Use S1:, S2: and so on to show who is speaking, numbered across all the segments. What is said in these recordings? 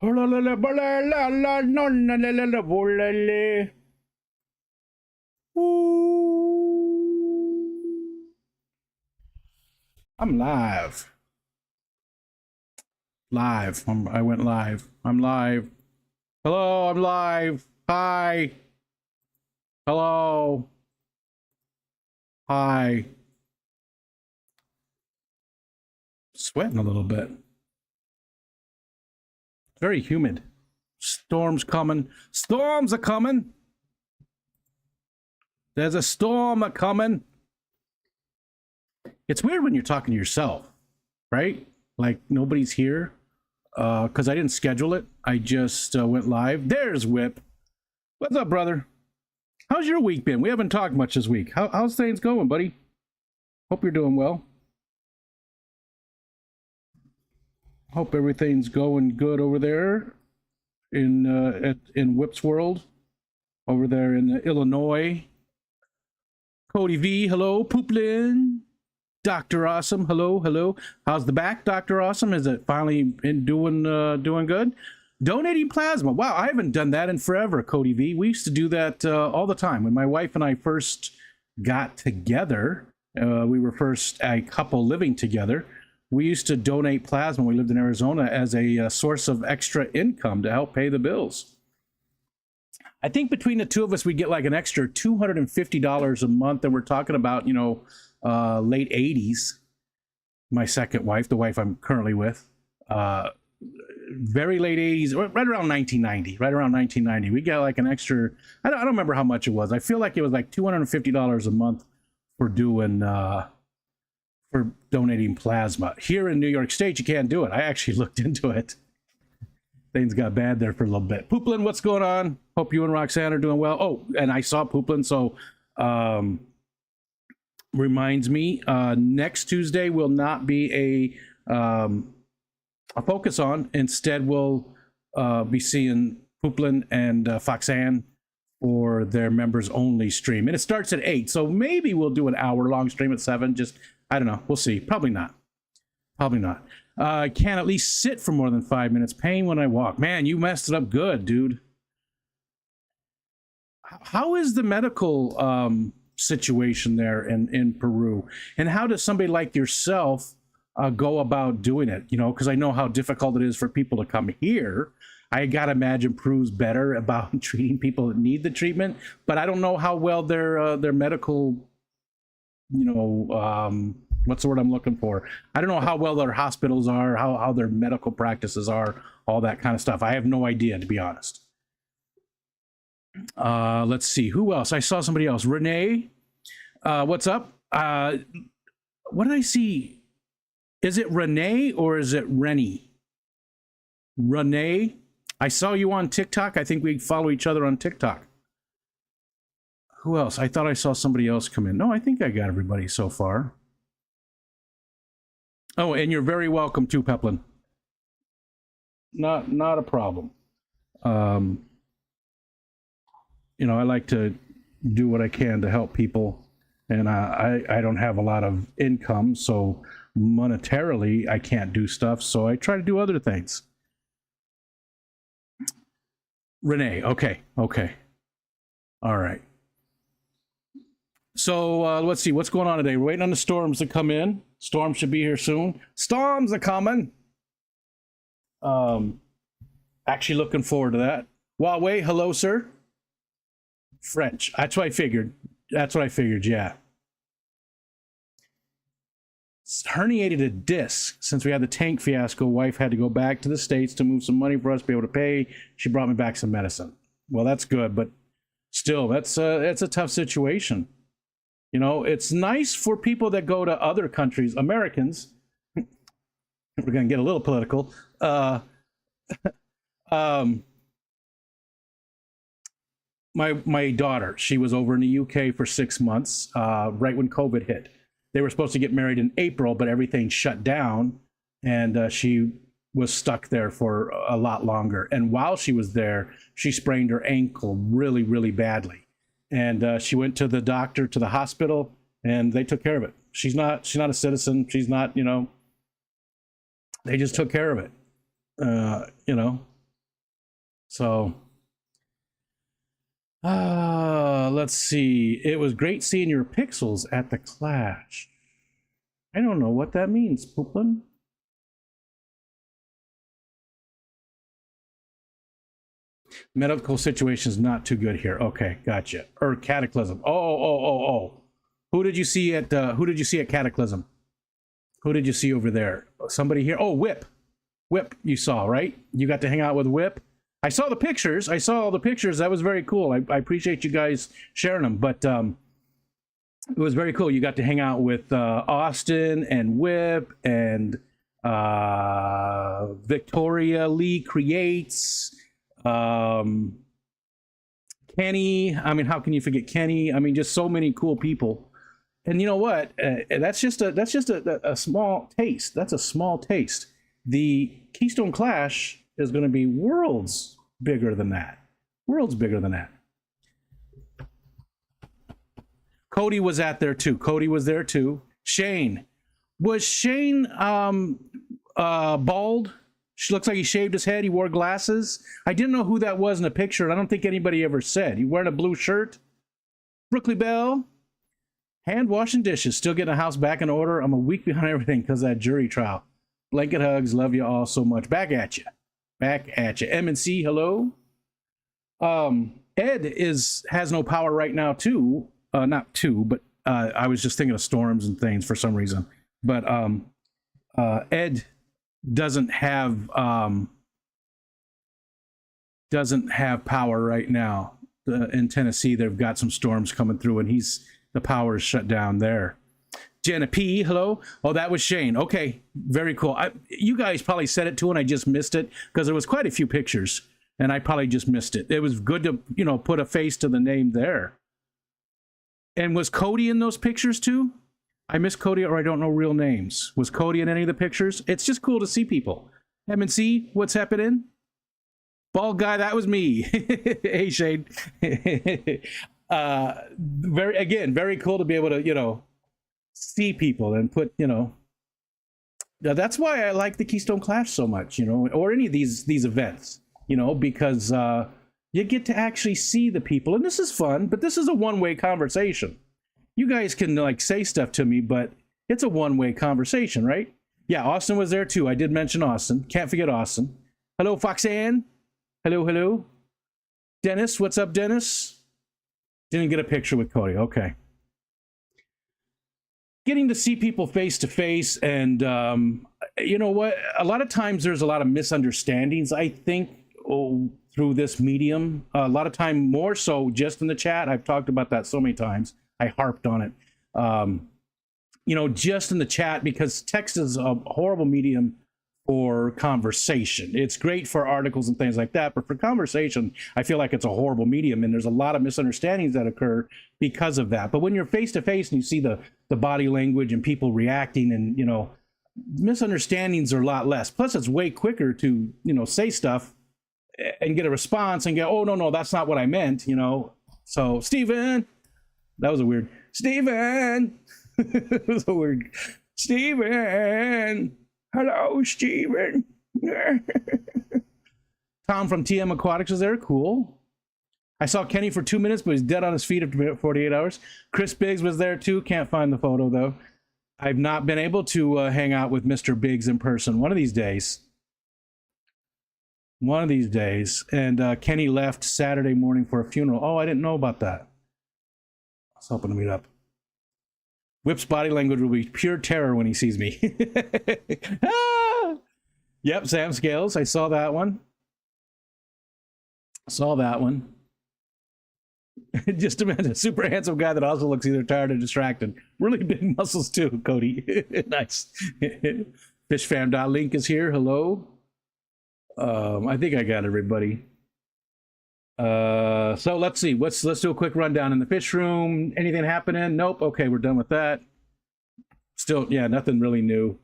S1: I'm live. I went live. I'm live. Hello, I'm live. Hi. Hello. Hi. Sweating a little bit. Very humid. Storm's coming. Storms are coming. There's a storm a coming. It's weird when you're talking to yourself, right? Like nobody's here. Because I didn't schedule it. I just went live. There's Whip. What's up, brother? How's your week been? We haven't talked much this week. How's things going, buddy? Hope you're doing well. Hope everything's going good over there in Whip's world. Over there in Illinois. Cody V, hello. Pooplin. Dr. Awesome, hello. How's the back, Dr. Awesome? Is it finally doing good? Donating plasma. Wow, I haven't done that in forever, Cody V. We used to do that all the time. When my wife and I first got together, we were first a couple living together. We used to donate plasma when we lived in Arizona as a source of extra income to help pay the bills. I think between the two of us, we get like an extra $250 a month, and we're talking about, late 80s. My second wife, the wife I'm currently with, very late 80s, right around 1990. We got like an extra, I don't remember how much it was. I feel like it was like $250 a month for doing for donating plasma. Here in New York State, you can't do it. I actually looked into it. Things got bad there for a little bit. Pooplin, what's going on? Hope you and Roxanne are doing well. Oh, and I saw Pooplin, so reminds me, next Tuesday will not be a focus on. Instead, we'll be seeing Pooplin and Foxanne for their members only stream, and it starts at 8. So maybe we'll do an hour-long stream at 7. Just I don't know. We'll see. Probably not. I can't at least sit for more than 5 minutes. Pain when I walk. Man, you messed it up good, dude. How is the medical situation there in Peru, and how does somebody like yourself go about doing it? Because I know how difficult it is for people to come here. I gotta imagine Peru's better about treating people that need the treatment, but I don't know how well their medical, what's the word I'm looking for? I don't know how well their hospitals are, how their medical practices are, all that kind of stuff. I have no idea, to be honest. Let's see, who else? I saw somebody else. Renee, what's up? What did I see? Is it Renee or is it Rennie? Renee, I saw you on TikTok. I think we follow each other on TikTok. Who else? I thought I saw somebody else come in. No, I think I got everybody so far. Oh, and you're very welcome too, Peplin. Not a problem. I like to do what I can to help people, and I don't have a lot of income, so monetarily I can't do stuff, so I try to do other things. Renee, okay. All right. So let's see what's going on today. We're waiting on the storms to come in. Storms should be here soon. Storms are coming. Actually looking forward to that. Huawei, hello, sir. French. That's what I figured. Yeah. Herniated a disc since we had the tank fiasco. Wife had to go back to the States to move some money for us to be able to pay. She brought me back some medicine. Well, that's good, but still, that's a tough situation. It's nice for people that go to other countries, Americans. We're going to get a little political. My daughter, she was over in the UK for 6 months, right when COVID hit. They were supposed to get married in April, but everything shut down, and she was stuck there for a lot longer. And while she was there, she sprained her ankle really, really badly. And she went to the doctor, to the hospital, and they took care of it. She's not a citizen. She's not, they just took care of it. So, let's see. It was great seeing your pixels at the Clash. I don't know what that means, Poopin. Medical situation is not too good here. Okay, gotcha. Or Cataclysm. Oh. Who did you see at Cataclysm? Who did you see over there? Somebody here? Oh, Whip. Whip, you saw, right? You got to hang out with Whip. I saw the pictures. I saw all the pictures. That was very cool. I appreciate you guys sharing them. But it was very cool. You got to hang out with Austin and Whip and Victoria Lee Creates. Kenny. I mean, how can you forget Kenny? I mean, just so many cool people. And you know what? That's just a small taste. That's a small taste. The Keystone Clash is going to be worlds bigger than that. Worlds bigger than that. Cody was there too. Shane. Was Shane bald? She looks like he shaved his head. He wore glasses. I didn't know who that was in the picture. I don't think anybody ever said. He wearing a blue shirt. Brooklyn Bell. Hand washing dishes. Still getting the house back in order. I'm a week behind everything because of that jury trial. Blanket hugs. Love you all so much. Back at you. M&C, hello. Ed has no power right now too. Not two, but I was just thinking of storms and things for some reason. But Ed doesn't have power right now. In Tennessee, they've got some storms coming through, and the power is shut down there. Jenna P, hello. Oh, that was Shane. Okay, very cool. You guys probably said it too, and I just missed it because there was quite a few pictures, and I probably just missed it. It was good to put a face to the name there. And was Cody in those pictures too? I miss Cody, or I don't know real names. Was Cody in any of the pictures? It's just cool to see people. M&C, what's happening? Bald guy, that was me. Hey, Shane. Very cool to be able to, see people and put, that's why I like the Keystone Clash so much, or any of these events, because you get to actually see the people. And this is fun, but this is a one-way conversation. You guys can say stuff to me, but it's a one-way conversation, right? Yeah, Austin was there too. I did mention Austin. Can't forget Austin. Hello, Foxanne. Hello. Dennis, what's up, Dennis? Didn't get a picture with Cody. Okay. Getting to see people face to face, and you know what? A lot of times there's a lot of misunderstandings, I think, through this medium. A lot of time more so just in the chat. I've talked about that so many times. I harped on it. Just in the chat, because text is a horrible medium for conversation. It's great for articles and things like that, but for conversation, I feel like it's a horrible medium, and there's a lot of misunderstandings that occur because of that. But when you're face to face and you see the body language and people reacting, and misunderstandings are a lot less. Plus, it's way quicker to say stuff and get a response and go, oh no, that's not what I meant. So Steven, that was a weird Steven. It was a weird Steven. Hello, Steven. Tom from TM Aquatics was there. Cool. I saw Kenny for 2 minutes, but he's dead on his feet after 48 hours. Chris Biggs was there too. Can't find the photo though. I've not been able to hang out with Mr. Biggs in person. One of these days. And Kenny left Saturday morning for a funeral. Oh, I didn't know about that. I was hoping to meet up. Whip's body language will be pure terror when he sees me. Ah! Yep, Sam Scales. I saw that one. Just imagine a super handsome guy that also looks either tired or distracted. Really big muscles too, Cody. Nice. Fishfam.link is here. Hello. I think I got everybody. So let's see. Let's do a quick rundown in the fish room. Anything happening? Nope. Okay, we're done with that. Still, yeah, nothing really new.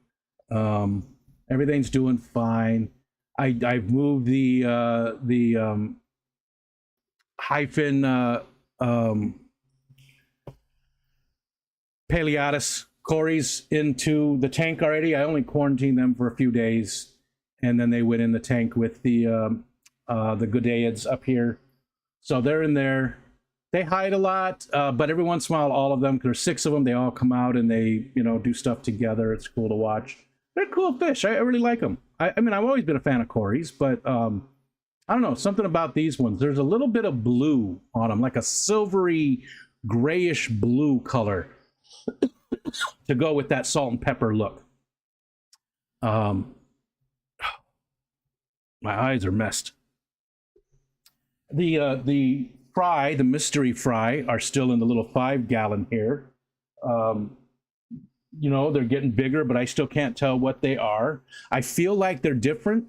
S1: Everything's doing fine. I've moved the hyphen Paleatus Corys into the tank already. I only quarantined them for a few days, and then they went in the tank with the the Goodeids up here. So they're in there. They hide a lot, but every once in a while, all of them, there's 6 of them, they all come out and they, do stuff together. It's cool to watch. They're cool fish. I really like them. I mean, I've always been a fan of Corys, but I don't know, something about these ones. There's a little bit of blue on them, like a silvery, grayish blue color to go with that salt and pepper look. My eyes are messed. The fry, the mystery fry, are still in the little 5-gallon here. They're getting bigger, but I still can't tell what they are. I feel like they're different.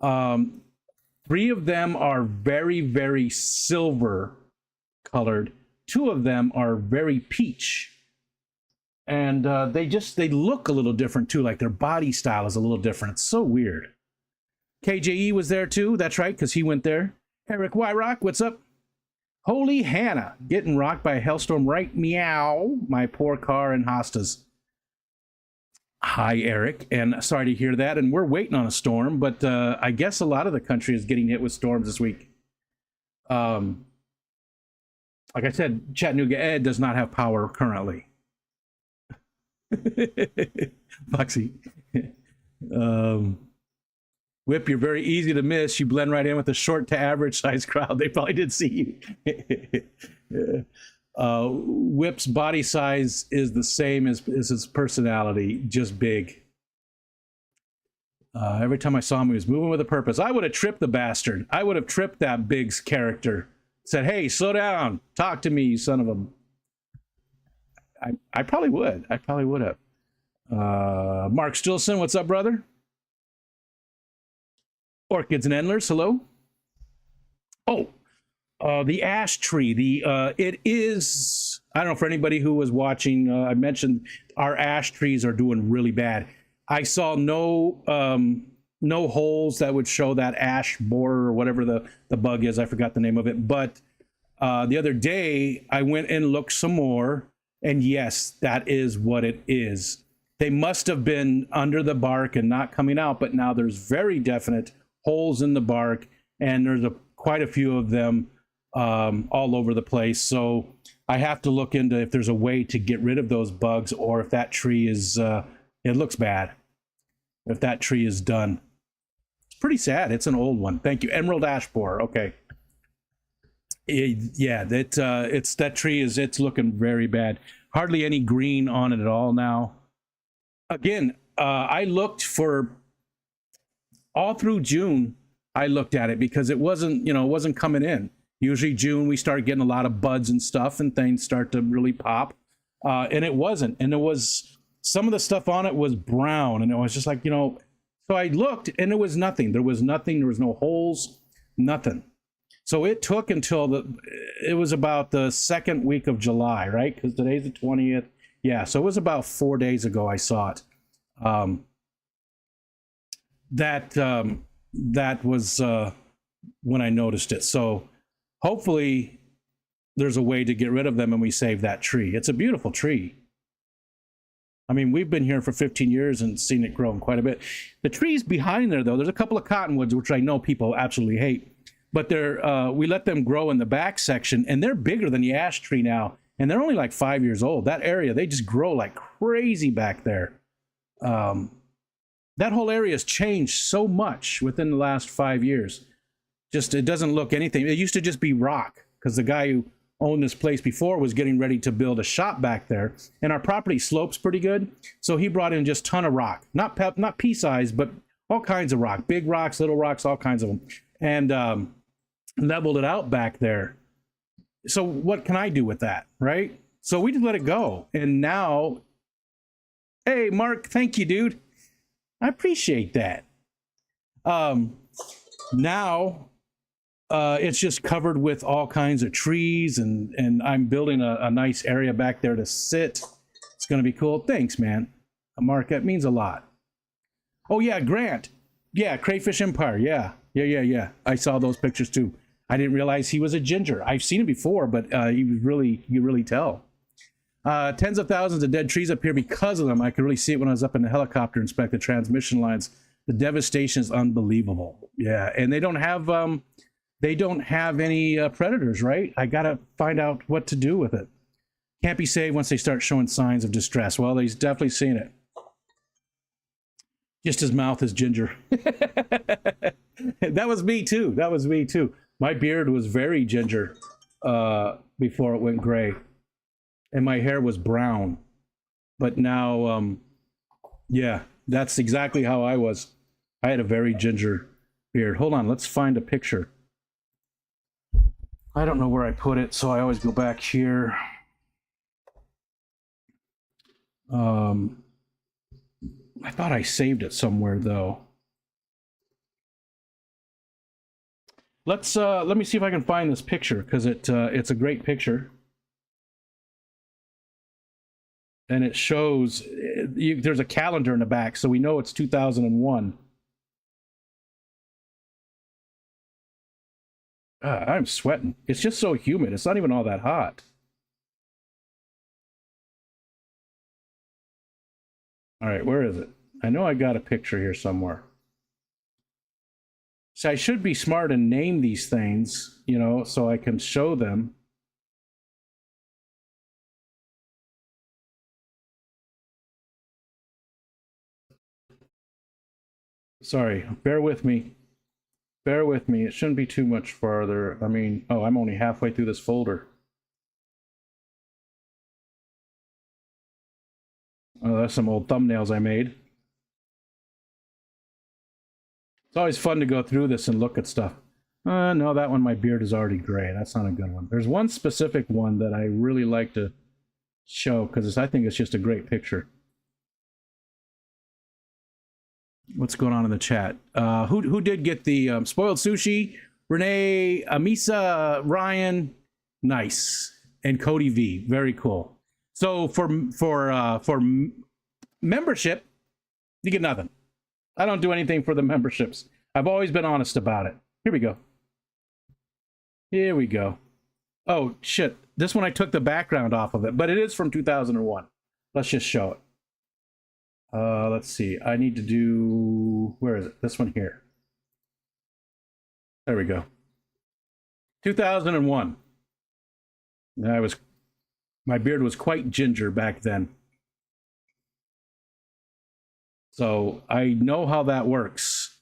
S1: 3 of them are very, very silver colored. 2 of them are very peach. And they look a little different too, like their body style is a little different. It's so weird. KJE was there too, that's right, because he went there. Eric Wyrock, what's up? Holy Hannah, getting rocked by a hailstorm right meow. My poor car and hostas. Hi, Eric, and sorry to hear that. And we're waiting on a storm, but I guess a lot of the country is getting hit with storms this week. Like I said, Chattanooga Ed does not have power currently. Foxy. Whip, you're very easy to miss. You blend right in with a short to average size crowd. They probably did see you. Whip's body size is the same as his personality, just big. Every time I saw him, he was moving with a purpose. I would have tripped the bastard. I would have tripped that Biggs character. Said, hey, slow down. Talk to me, you son of a... I probably would. I probably would have. Mark Stilson, what's up, brother? Orchids and Endlers, hello. Oh, the ash tree. It is, I don't know, for anybody who was watching, I mentioned our ash trees are doing really bad. I saw no holes that would show that ash borer or whatever the bug is. I forgot the name of it. But the other day, I went and looked some more. And yes, that is what it is. They must have been under the bark and not coming out, but now there's very definite holes in the bark, and there's quite a few of them all over the place. So I have to look into if there's a way to get rid of those bugs, or if that tree is, it looks bad. If that tree is done. It's pretty sad. It's an old one. Thank you. Emerald ash borer. Okay. Yeah, that tree it's looking very bad. Hardly any green on it at all now. Again, I looked for all through June. I looked at it because it wasn't coming in. Usually June we start getting a lot of buds and stuff, and things start to really pop. And it wasn't. And it was, some of the stuff on it was brown, and it was just like, so I looked and there was nothing. There was nothing. There was no holes, nothing. So it took until it was about the second week of July, right? Because today's the 20th. Yeah, so it was about 4 days ago I saw it. That was when I noticed it. So hopefully there's a way to get rid of them and we save that tree. It's a beautiful tree. I mean, we've been here for 15 years and seen it grow quite a bit. The trees behind there, though, there's a couple of cottonwoods, which I know people absolutely hate. But we let them grow in the back section, and they're bigger than the ash tree now. And they're only like 5 years old. That area, they just grow like crazy back there. That whole area has changed so much within the last 5 years. Just, it doesn't look anything. It used to just be rock, because the guy who owned this place before was getting ready to build a shop back there. And our property slopes pretty good. So he brought in just a ton of rock. Not pea size, but all kinds of rock. Big rocks, little rocks, all kinds of them. And leveled it out back there. So what can I do with that, right? So we just let it go. And now, hey, Mark, thank you, dude. I appreciate that. Now, it's just covered with all kinds of trees, and I'm building a nice area back there to sit. It's going to be cool. Thanks, man. Mark, that means a lot. Oh, yeah, Grant. Yeah, Crayfish Empire. Yeah. I saw those pictures, too. I didn't realize he was a ginger. I've seen him before, but you really tell. Tens of thousands of dead trees up here because of them. I could really see it when I was up in the helicopter inspecting transmission lines. The devastation is unbelievable. Yeah, and they don't have any predators, right? I gotta find out what to do with it. Can't be saved once they start showing signs of distress. Well, he's definitely seen it. Just his mouth is ginger. That was me too. That was me too. My beard was very ginger before it went gray, and my hair was brown. But now, yeah, that's exactly how I was. I had a very ginger beard. Hold on, let's find a picture. I don't know where I put it, so I always go back here. I thought I saved it somewhere though. Let me see if I can find this picture, because it's a great picture, and it shows there's a calendar in the back, so we know it's 2001. I'm sweating. It's just so humid. It's not even all that hot. All right, where is it? I know I got a picture here somewhere. So I should be smart and name these things, you know, so I can show them. Sorry, bear with me. Bear with me. It shouldn't be too much farther. I mean, oh, I'm only halfway through this folder. Oh, that's some old thumbnails I made. It's always fun to go through this and look at stuff. No, that one, my beard is already gray. That's not a good one. There's one specific one that I really like to show, because I think it's just a great picture. What's going on in the chat? Who did get the spoiled sushi? Renee, Amisa, Ryan, nice, and Cody V, very cool. So for membership, you get nothing. I don't do anything for the memberships. I've always been honest about it. Here we go. Here we go. Oh shit! This one I took the background off of it, but it is from 2001. Let's just show it. Let's see. I need to do, where is it? This one here. There we go. 2001. My beard was quite ginger back then. So I know how that works.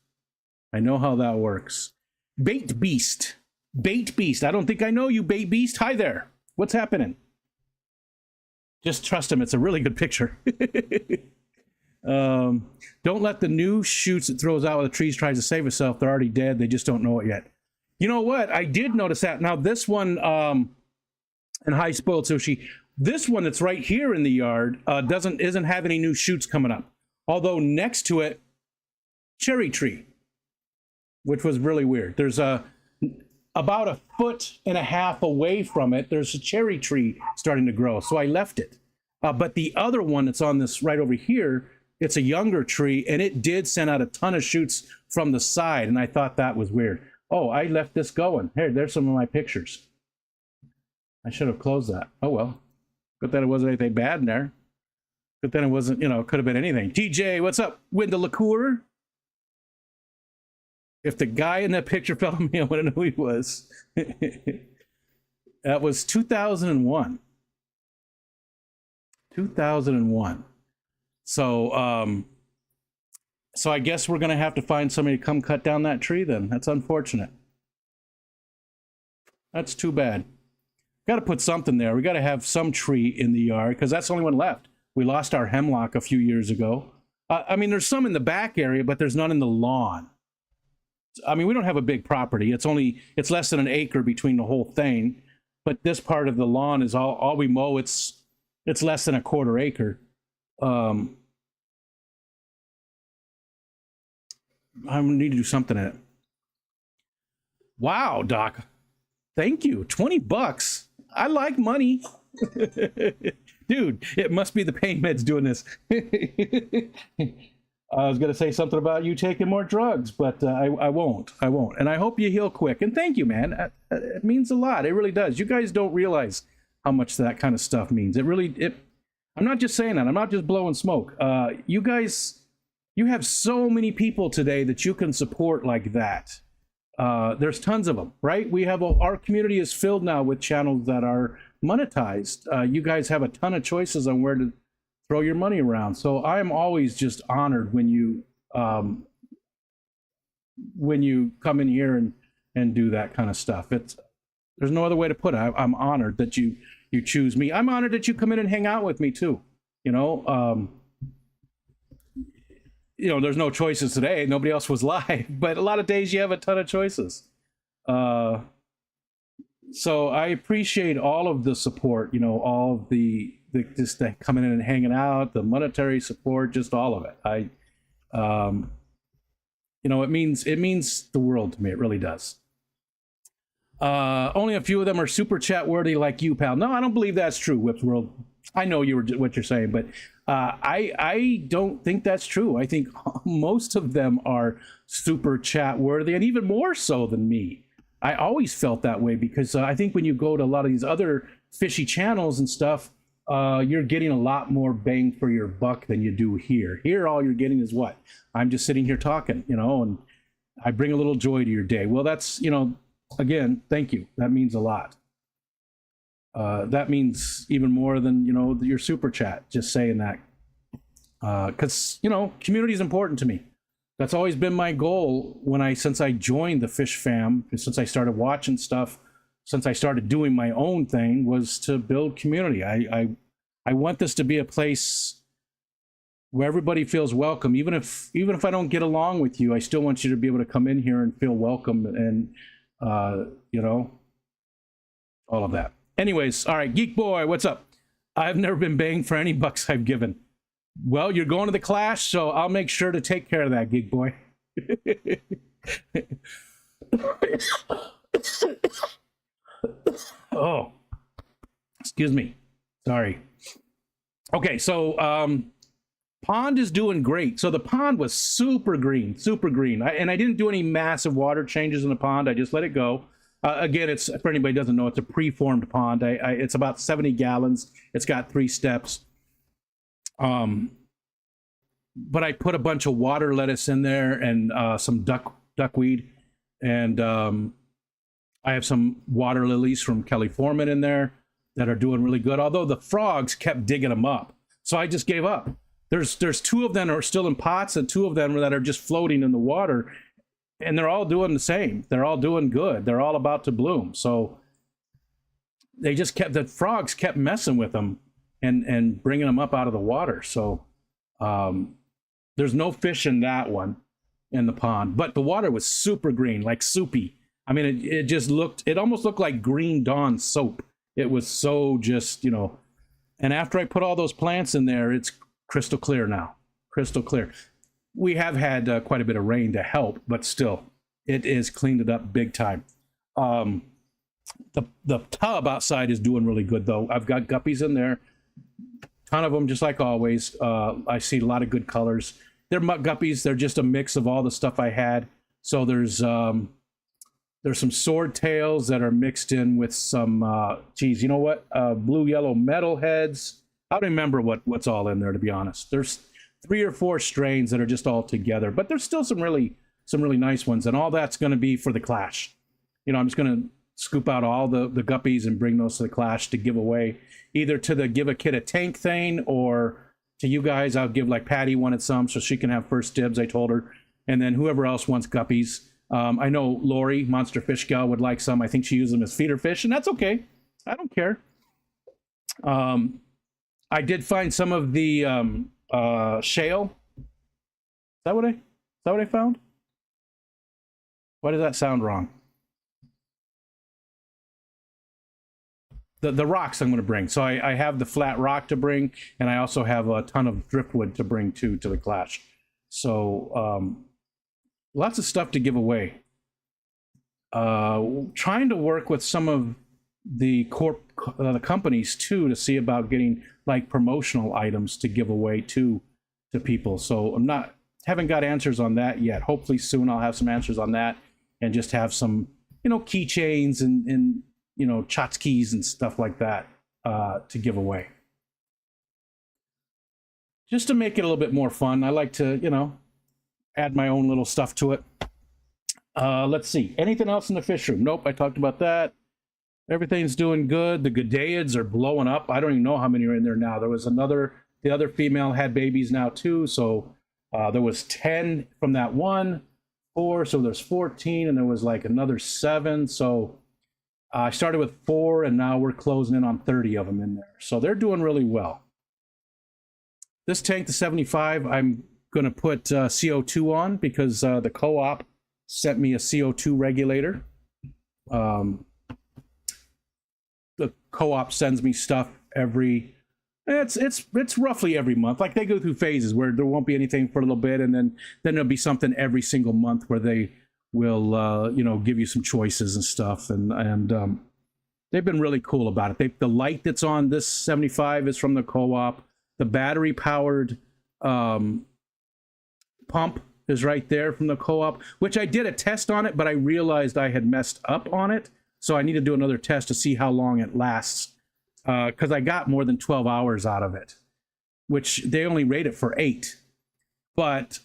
S1: I know how that works. Bait Beast. Bait Beast. I don't think I know you, Bait Beast. Hi there. What's happening? Just trust him. It's a really good picture. Don't let the new shoots it throws out when the trees tries to save itself. They're already dead. They just don't know it yet. You know what? I did notice that. Now this one, and High Spoiled Sushi, this one that's right here in the yard isn't have any new shoots coming up. Although next to it, cherry tree, which was really weird. There's about 1.5 feet away from it, there's a cherry tree starting to grow. So I left it. But the other one that's on this right over here, it's a younger tree, and it did send out a ton of shoots from the side, and I thought that was weird. Oh, I left this going. Here, there's some of my pictures. I should have closed that. Oh, well. Good that it wasn't anything bad in there. But then it wasn't, you know, it could have been anything. TJ, what's up? Wendell LaCour? If the guy in that picture fell on me, I want to know who he was. That was 2001. 2001. So, so I guess we're going to have to find somebody to come cut down that tree then. That's unfortunate. That's too bad. Got to put something there. We got to have some tree in the yard, because that's the only one left. We lost our hemlock a few years ago. I mean, there's some in the back area, but there's none in the lawn. I mean, we don't have a big property. It's less than an acre between the whole thing. But this part of the lawn is all we mow. It's less than 1/4 acre. I need to do something in it. Wow, Doc. Thank you. $20. I like money. Dude, it must be the pain meds doing this. I was going to say something about you taking more drugs, but I won't. I won't. And I hope you heal quick. And thank you, man. It means a lot. It really does. You guys don't realize how much that kind of stuff means. I'm not just saying that. I'm not just blowing smoke. You guys You have so many people today that you can support like that. There's tons of them, right? We have our community is filled now with channels that are monetized. You guys have a ton of choices on where to throw your money around. So I am always just honored when you come in here and do that kind of stuff. There's no other way to put it. I'm honored that you choose me. I'm honored that you come in and hang out with me too. There's no choices today. Nobody else was live, but a lot of days you have a ton of choices. So I appreciate all of the support, all of the just coming in and hanging out, the monetary support, just all of it. It means the world to me. It really does. Only a few of them are super chat worthy like you, pal. No, I don't believe that's true, Whips World. I know what you're saying, but I don't think that's true. I think most of them are super chat worthy, and even more so than me. I always felt that way because I think when you go to a lot of these other fishy channels and stuff, you're getting a lot more bang for your buck than you do here. Here, all you're getting is what? I'm just sitting here talking, and I bring a little joy to your day. Well, that's, again, thank you. That means a lot. That means even more than, your super chat, just saying that. Because, community is important to me. That's always been my goal since I joined the Fish Fam, since I started watching stuff, since I started doing my own thing, was to build community. I want this to be a place where everybody feels welcome. Even if I don't get along with you, I still want you to be able to come in here and feel welcome and, all of that. Anyways, all right, Geek Boy, what's up? I've never been banged for any bucks I've given. Well, you're going to the clash, so I'll make sure to take care of that, Geek Boy. Oh, excuse me. Sorry. Okay, so pond is doing great. So the pond was super green, and I didn't do any massive water changes in the pond. I just let it go. Again, it's, for anybody who doesn't know, it's a preformed pond. It's about 70 gallons. It's got 3 steps. But I put a bunch of water lettuce in there and some duckweed, and I have some water lilies from Kelly Foreman in there that are doing really good. Although the frogs kept digging them up, so I just gave up. There's 2 of them are still in pots, and 2 of them that are just floating in the water. And they're all doing the same. They're all doing good. They're all about to bloom. So the frogs kept messing with them and bringing them up out of the water. So there's no fish in that one in the pond, but the water was super green, like soupy. I mean, it almost looked like green Dawn soap. It was so just, and after I put all those plants in there, it's crystal clear now, crystal clear. We have had quite a bit of rain to help, but still, it is cleaned it up big time. The tub outside is doing really good, though. I've got guppies in there, ton of them, just like always. I see a lot of good colors. They're muck guppies. They're just a mix of all the stuff I had. So there's some swordtails that are mixed in with some, geez, you know what? Blue yellow metalheads. I don't remember what's all in there, to be honest. There's 3 or 4 strains that are just all together, but there's still some really nice ones, and all that's going to be for the clash. I'm just going to scoop out all the guppies and bring those to the clash to give away, either to the give a kid a tank thing, or to you guys. I'll give, like, Patty wanted some, so she can have first dibs, I told her, and then whoever else wants guppies. I know Lori, Monster Fish Gal, would like some. I think she uses them as feeder fish, and that's okay. I don't care. I did find some of the shale. Is that what I found? Why does that sound wrong? The rocks I'm going to bring. So I have the flat rock to bring, and I also have a ton of driftwood to bring to the clash. So lots of stuff to give away. Trying to work with some of the companies too to see about getting like promotional items to give away to people. So haven't got answers on that yet. Hopefully soon I'll have some answers on that, and just have some, keychains and tchotchkes and stuff like that to give away. Just to make it a little bit more fun. I like to, add my own little stuff to it. Let's see. Anything else in the fish room? Nope, I talked about that. Everything's doing good. The Gadeids are blowing up. I don't even know how many are in there now. There was another, the other female had babies now too. So there was 10 from that one, 4. So there's 14, and there was like another 7. So I started with 4, and now we're closing in on 30 of them in there. So they're doing really well. This tank, the 75, I'm going to put CO2 on because the co-op sent me a CO2 regulator. The co-op sends me stuff every, it's roughly every month. Like they go through phases where there won't be anything for a little bit, and then there'll be something every single month where they will you know, give you some choices and stuff, and they've been really cool about it. The light that's on this 75 is from the co-op. The battery powered pump is right there from the co-op, which I did a test on it, but I realized I had messed up on it. So I need to do another test to see how long it lasts, because I got more than 12 hours out of it, which they only rate it for 8. But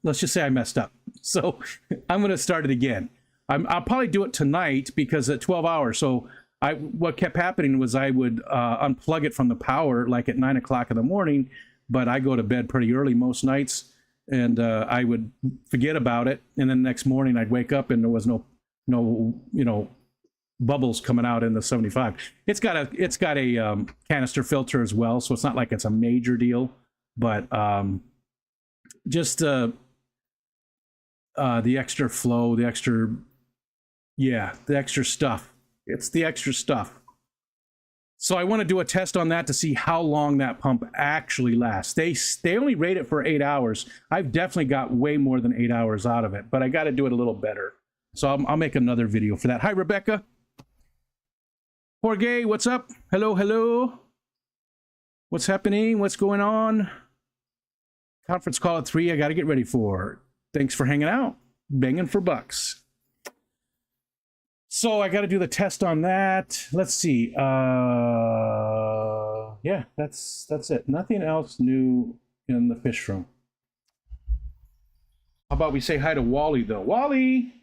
S1: let's just say I messed up. So I'm going to start it again. I'll probably do it tonight because at 12 hours. So what kept happening was I would unplug it from the power like at 9 o'clock in the morning, but I go to bed pretty early most nights, and I would forget about it. And then the next morning I'd wake up and there was no you know, bubbles coming out in the 75. It's got a canister filter as well, so it's not like it's a major deal, but just the extra flow, the extra stuff. It's the extra stuff. So I want to do a test on that to see how long that pump actually lasts. They only rate it for 8 hours. I've definitely got way more than 8 hours out of it, but I got to do it a little better. So I'll make another video for that. Hi, Rebecca. Jorge, what's up? Hello, hello. What's happening? What's going on? Conference call at 3. I got to get ready for. Thanks for hanging out. Banging for bucks. So I got to do the test on that. Let's see. Yeah, that's it. Nothing else new in the fish room. How about we say hi to Wally, though? Wally!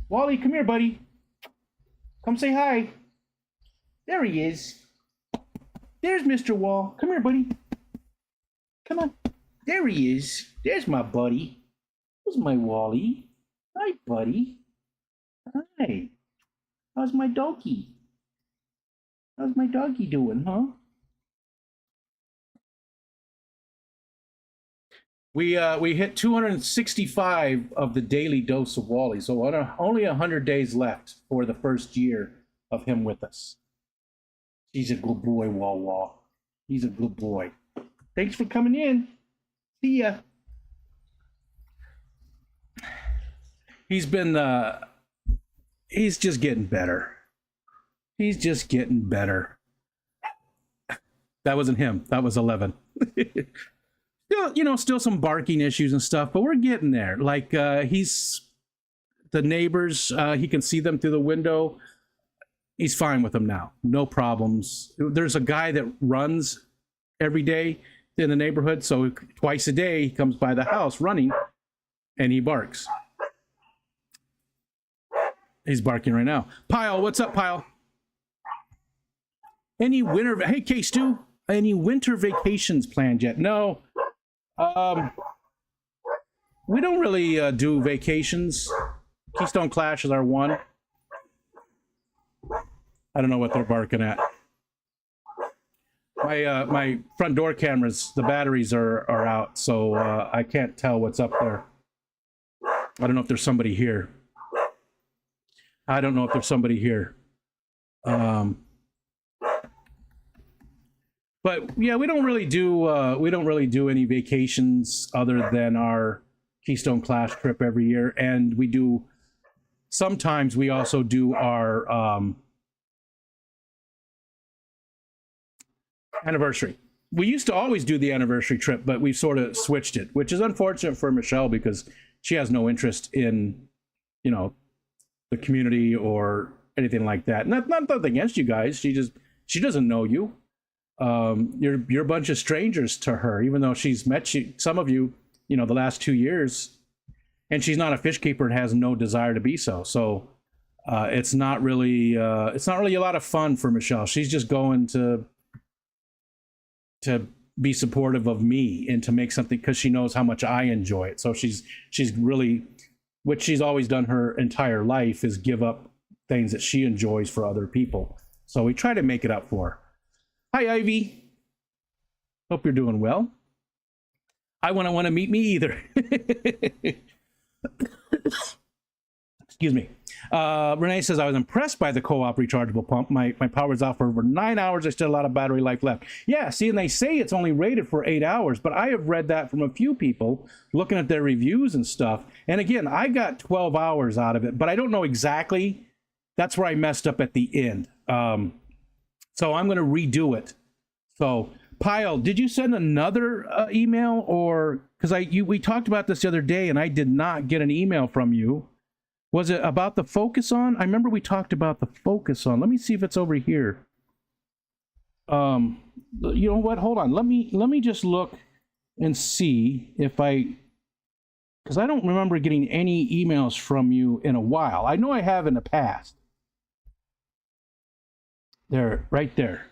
S1: Wally, come here, buddy. Come say hi. There he is. There's Mr. Wall. Come here, buddy. Come on. There he is. There's my buddy. There's my Wally. Hi, buddy. Hi. How's my doggy? How's my doggy doing, huh? We hit 265 of the daily dose of Wally, so only 100 days left for the first year of him with us. He's a good boy, Wall. He's a good boy. Thanks for coming in. See ya. He's just getting better. He's just getting better. That wasn't him. That was 11. Still some barking issues and stuff, but we're getting there. Like the neighbors, he can see them through the window. He's fine with them now. No problems. There's a guy that runs every day in the neighborhood, so twice a day he comes by the house running and he barks. He's barking right now. Pyle, what's up, Pyle? Any winter? Hey, K-Stu, any winter vacations planned yet? No. We don't really do vacations. Keystone Clash is our one. I don't know what they're barking at. My front door cameras, the batteries are out, so I can't tell what's up there. I don't know if there's somebody here. I don't know if there's somebody here. But yeah, we don't really do any vacations other than our Keystone Clash trip every year, and sometimes we also do our anniversary. We used to always do the anniversary trip, but we've sort of switched it, which is unfortunate for Michelle because she has no interest in, the community or anything like that. Not nothing against you guys. She doesn't know you. you're a bunch of strangers to her, even though she's met you, some of you, the last 2 years, and she's not a fish keeper and has no desire to be so. So it's not really a lot of fun for Michelle. She's just going to be supportive of me and to make something because she knows how much I enjoy it. So she's really, what she's always done her entire life is give up things that she enjoys for other people. So we try to make it up for her. Hi, Ivy. Hope you're doing well. I wouldn't want to meet me either. Excuse me. Renee says, I was impressed by the co-op rechargeable pump. My power's out for over 9 hours. There's still a lot of battery life left. Yeah, see, and they say it's only rated for 8 hours, but I have read that from a few people looking at their reviews and stuff. And again, I got 12 hours out of it, but I don't know exactly. That's where I messed up at the end. So I'm going to redo it. So, Pyle, did you send another email, or because we talked about this the other day and I did not get an email from you? Was it about the focus on? I remember we talked about the focus on. Let me see if it's over here. You know what? Hold on. Let me just look and see if because I don't remember getting any emails from you in a while. I know I have in the past. There, right there.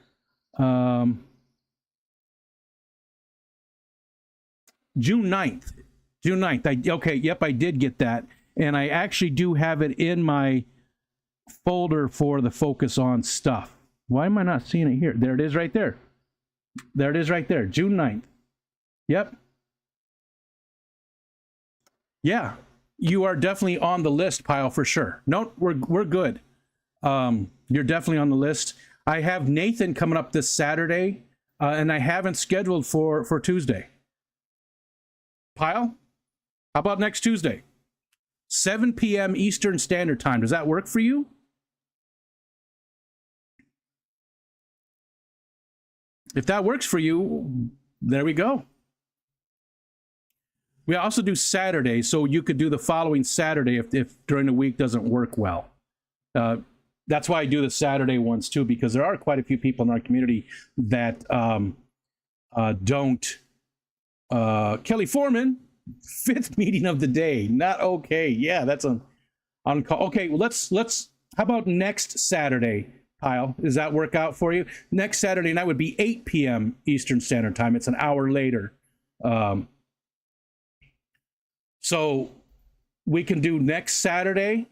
S1: June 9th. June 9th. Okay, yep, I did get that. And I actually do have it in my folder for the focus on stuff. Why am I not seeing it here? There it is right there. There it is right there. June 9th. Yep. Yeah, you are definitely on the list, Pyle, for sure. No, we're good. You're definitely on the list. I have Nathan coming up this Saturday, and I haven't scheduled for Tuesday. Pyle, how about next Tuesday? 7 p.m. Eastern Standard Time. Does that work for you? If that works for you, there we go. We also do Saturday, so you could do the following Saturday if during the week doesn't work well. That's why I do the Saturday ones too, because there are quite a few people in our community that don't. Kelly Foreman, 5th meeting of the day. Not okay. Yeah, that's on call. Okay, well, let's. How about next Saturday, Pyle? Does that work out for you? Next Saturday night would be 8 p.m. Eastern Standard Time. It's an hour later. So we can do next Saturday,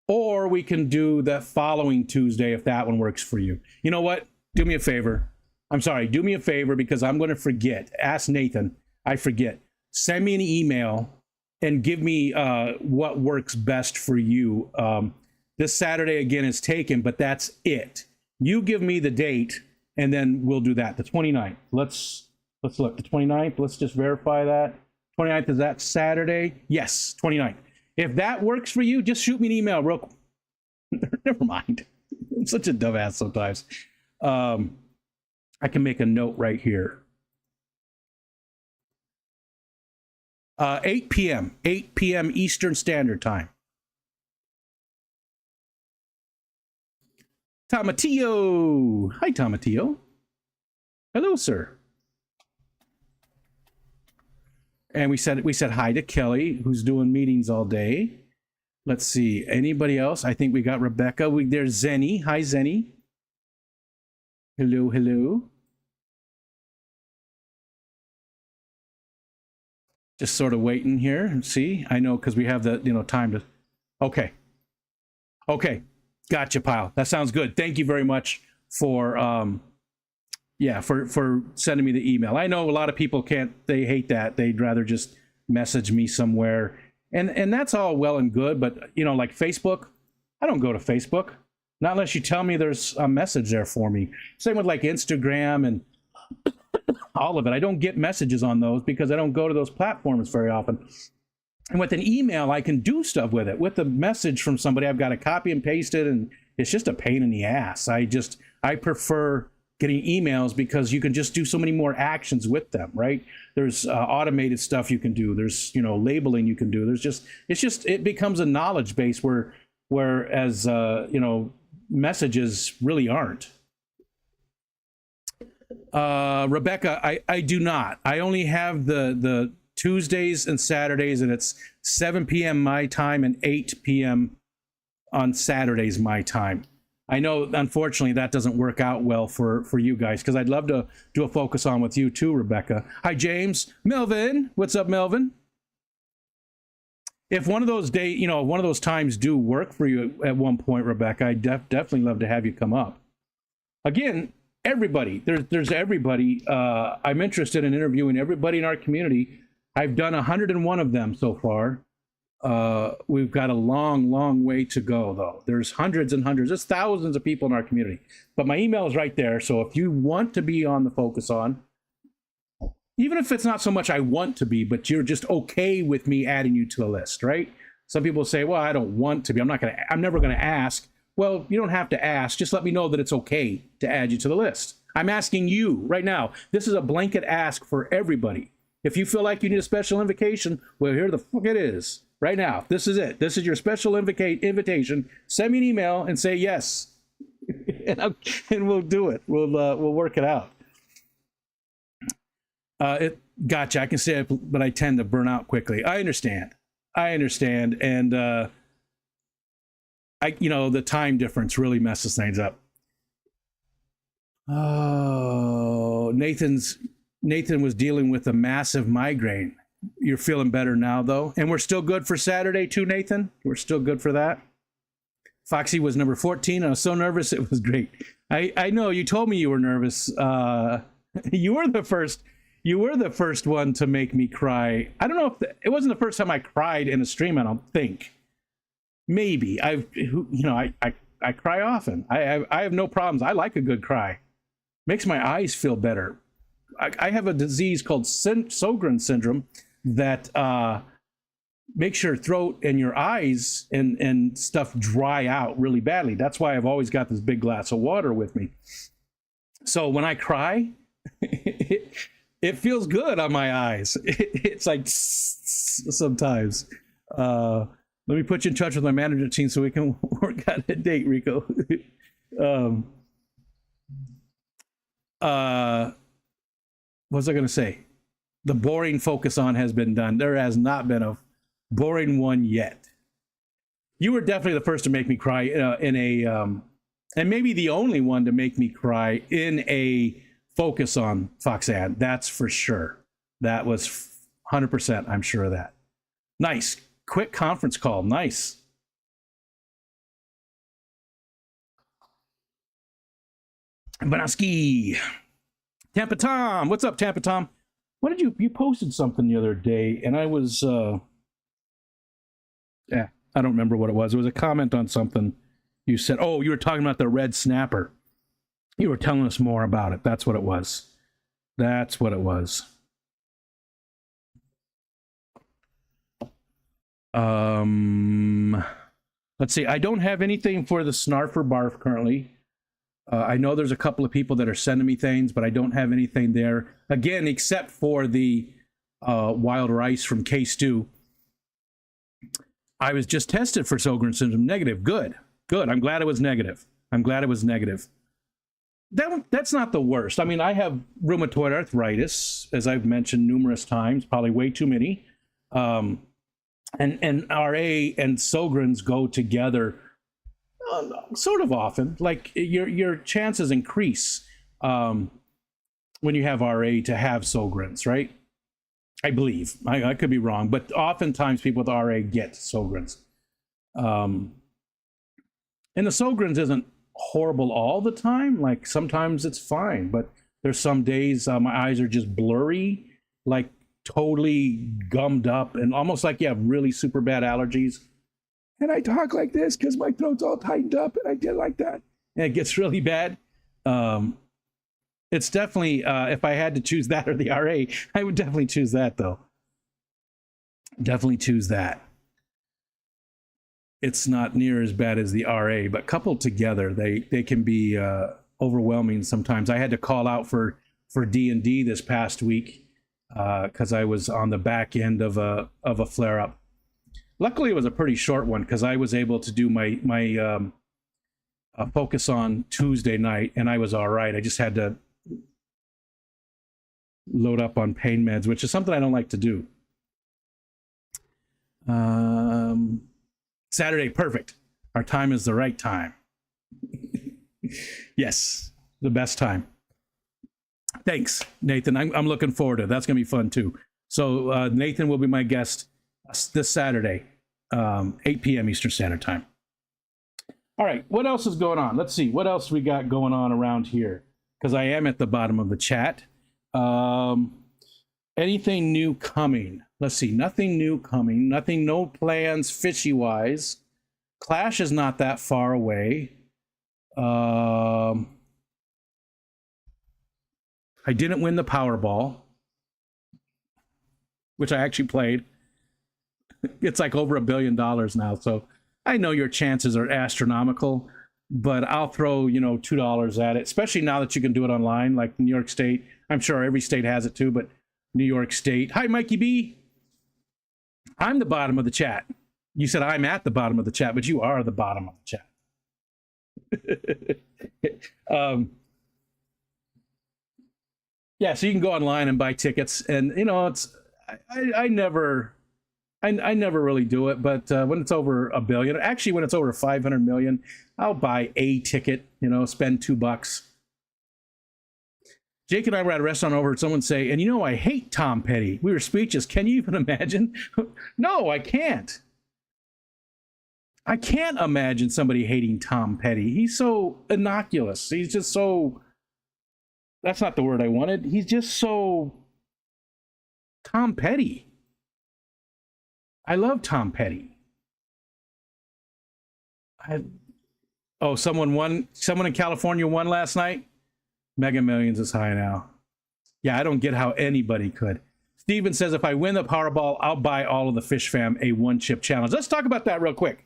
S1: or we can do the following Tuesday if that one works for you. You know what? Do me a favor. I'm sorry. Do me a favor because I'm going to forget. Ask Nathan. I forget. Send me an email and give me what works best for you. This Saturday, again, is taken, but that's it. You give me the date, and then we'll do that. The 29th. Let's look. The 29th. Let's just verify that. 29th, is that Saturday? Yes, 29th. If that works for you, just shoot me an email real quick. Never mind. I'm such a dumbass sometimes. I can make a note right here. 8 p.m. 8 p.m. Eastern Standard Time. Tomatillo. Hi, Tomatillo. Hello, sir. And we said hi to Kelly, who's doing meetings all day. Let's see. Anybody else? I think we got Rebecca. There's Zenny. Hi, Zenny. Hello, hello. Just sort of waiting here and see. I know because we have the time to. Okay. Okay. Gotcha, Pyle. That sounds good. Thank you very much for for sending me the email. I know a lot of people they hate that. They'd rather just message me somewhere. And that's all well and good, but like Facebook, I don't go to Facebook. Not unless you tell me there's a message there for me. Same with like Instagram and all of it. I don't get messages on those because I don't go to those platforms very often. And with an email, I can do stuff with it. With a message from somebody, I've got to copy and paste it, and it's just a pain in the ass. I prefer getting emails because you can just do so many more actions with them, right? There's automated stuff you can do. There's labeling you can do. It becomes a knowledge base whereas messages really aren't. Rebecca, I do not. I only have the Tuesdays and Saturdays, and it's 7 p.m. my time and 8 p.m. on Saturdays my time. I know, unfortunately, that doesn't work out well for you guys, because I'd love to do a focus on with you too, Rebecca. Hi, James. Melvin, what's up, Melvin? If one of those one of those times do work for you at one point, Rebecca, I'd definitely love to have you come up. Again, everybody, there's everybody. I'm interested in interviewing everybody in our community. I've done 101 of them so far. We've got a long way to go, though. There's hundreds and hundreds, there's thousands of people in our community. But my email is right there. So if you want to be on the Focus On, even if it's not so much I want to be, but you're just okay with me adding you to the list, right? Some people say, well, I don't want to be. I'm never gonna ask. Well, you don't have to ask. Just let me know that it's okay to add you to the list. I'm asking you right now. This is a blanket ask for everybody. If you feel like you need a special invitation, well, here the fuck it is. Right now, this is it. This is your special invitation. Send me an email and say yes, and we'll do it. We'll work it out. Gotcha. I can say it, but I tend to burn out quickly. I understand, and the time difference really messes things up. Oh, Nathan was dealing with a massive migraine. You're feeling better now, though. And we're still good for Saturday, too, Nathan? We're still good for that? Foxy was number 14. I was so nervous. It was great. I know. You told me you were nervous. You were the first one to make me cry. I don't know if it wasn't the first time I cried in a stream, I don't think. Maybe. I cry often. I have no problems. I like a good cry. Makes my eyes feel better. I have a disease called Sjogren's syndrome that makes your throat and your eyes and stuff dry out really badly. That's why I've always got this big glass of water with me. So when I cry, it feels good on my eyes. It's like sometimes. Let me put you in touch with my management team so we can work out a date, Rico. What was I going to say? The boring Focus On has been done. There has not been a boring one yet. You were definitely the first to make me cry and maybe the only one to make me cry in a Focus On Foxanne. That's for sure. That was 100%. I'm sure of that. Nice. Quick conference call. Nice. Banaski. Tampa Tom, what's up, Tampa Tom? What did you posted something the other day, and I was I don't remember what it was. It was a comment on something you said. Oh, you were talking about the red snapper. You were telling us more about it. That's what it was. That's what it was. Let's see. I don't have anything for the Snarfer Barf currently. I know there's a couple of people that are sending me things, but I don't have anything there. Again, except for the wild rice from K-Stew. I was just tested for Sjogren's syndrome. Negative. Good. I'm glad it was negative. That's not the worst. I mean, I have rheumatoid arthritis, as I've mentioned numerous times, probably way too many. And RA and Sjogren's go together sort of often. Like your chances increase when you have RA to have Sjogren's, right? I believe. I could be wrong, but oftentimes people with RA get Sjogren's. And the Sjogren's isn't horrible all the time. Like sometimes it's fine, but there's some days my eyes are just blurry, like totally gummed up, and almost like you have really super bad allergies. And I talk like this because my throat's all tightened up, and I did like that. And it gets really bad. It's definitely, if I had to choose that or the RA, I would definitely choose that, though. Definitely choose that. It's not near as bad as the RA, but coupled together, they can be overwhelming sometimes. I had to call out for D&D this past week because I was on the back end of a flare-up. Luckily, it was a pretty short one because I was able to do my focus on Tuesday night, and I was all right. I just had to load up on pain meds, which is something I don't like to do. Saturday, perfect. Our time is the right time. Yes, the best time. Thanks, Nathan. I'm looking forward to it. That's going to be fun too. So Nathan will be my guest this Saturday, 8 p.m. Eastern Standard Time. All right, what else is going on? Let's see. What else we got going on around here? Because I am at the bottom of the chat. Anything new coming? Let's see. Nothing new coming. Nothing, no plans fishy-wise. Clash is not that far away. I didn't win the Powerball, which I actually played. It's like over $1 billion now, so I know your chances are astronomical, but I'll throw, $2 at it, especially now that you can do it online, like New York State. I'm sure every state has it too, but New York State. Hi, Mikey B. I'm the bottom of the chat. You said I'm at the bottom of the chat, but you are the bottom of the chat. Yeah, so you can go online and buy tickets, and it's I never really do it, but when it's over $1 billion, actually when it's over 500 million, I'll buy a ticket, spend $2. Jake and I were at a restaurant, overheard someone say, and I hate Tom Petty. We were speechless. Can you even imagine? No, I can't. I can't imagine somebody hating Tom Petty. He's so innocuous. He's just so, that's not the word I wanted. He's just so Tom Petty. I love Tom Petty. Someone in California won last night. Mega Millions is high now. Yeah, I don't get how anybody could. Steven says, if I win the Powerball, I'll buy all of the Fish Fam a one-chip challenge. Let's talk about that real quick.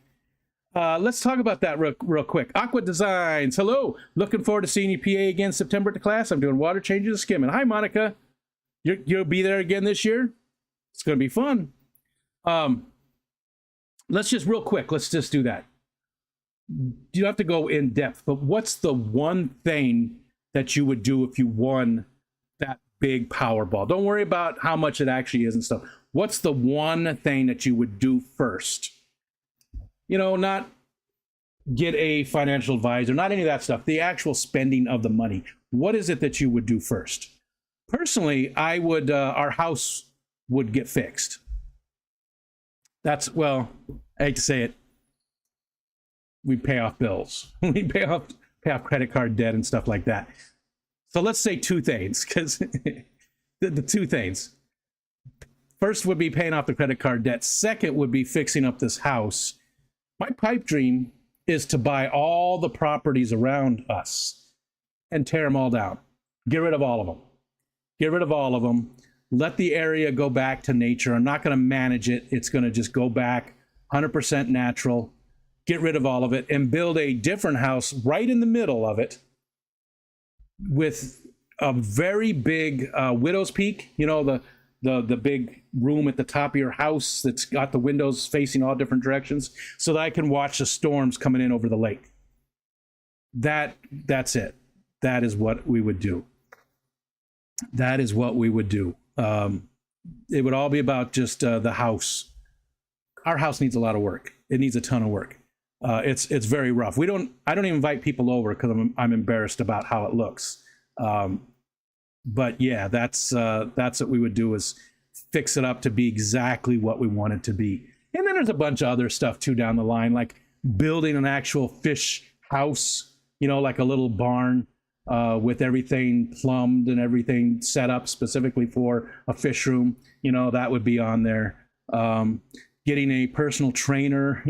S1: Real quick. Aqua Designs, hello. Looking forward to seeing you PA again September at the class. I'm doing water changes and skimming. Hi, Monica. You'll be there again this year? It's going to be fun. Let's just do that. You don't have to go in depth, but what's the one thing that you would do if you won that big Powerball? Don't worry about how much it actually is and stuff. What's the one thing that you would do first? Not get a financial advisor, not any of that stuff. The actual spending of the money. What is it that you would do first? Personally, I would, our house would get fixed. I hate to say it. We'd pay off bills. We'd pay off credit card debt and stuff like that. So let's say two things, because the two things. First would be paying off the credit card debt. Second would be fixing up this house. My pipe dream is to buy all the properties around us and tear them all down. Get rid of all of them. Let the area go back to nature. I'm not going to manage it. It's going to just go back 100% natural. Get rid of all of it and build a different house right in the middle of it with a very big widow's peak. The big room at the top of your house that's got the windows facing all different directions, so that I can watch the storms coming in over the lake. That's it. That is what we would do. It would all be about just the house. Our house needs a lot of work. It needs a ton of work. It's very rough. I don't even invite people over because I'm embarrassed about how it looks. But yeah, that's what we would do, is fix it up to be exactly what we want it to be. And then there's a bunch of other stuff too down the line, like building an actual fish house, like a little barn with everything plumbed and everything set up specifically for a fish room. That would be on there. Getting a personal trainer,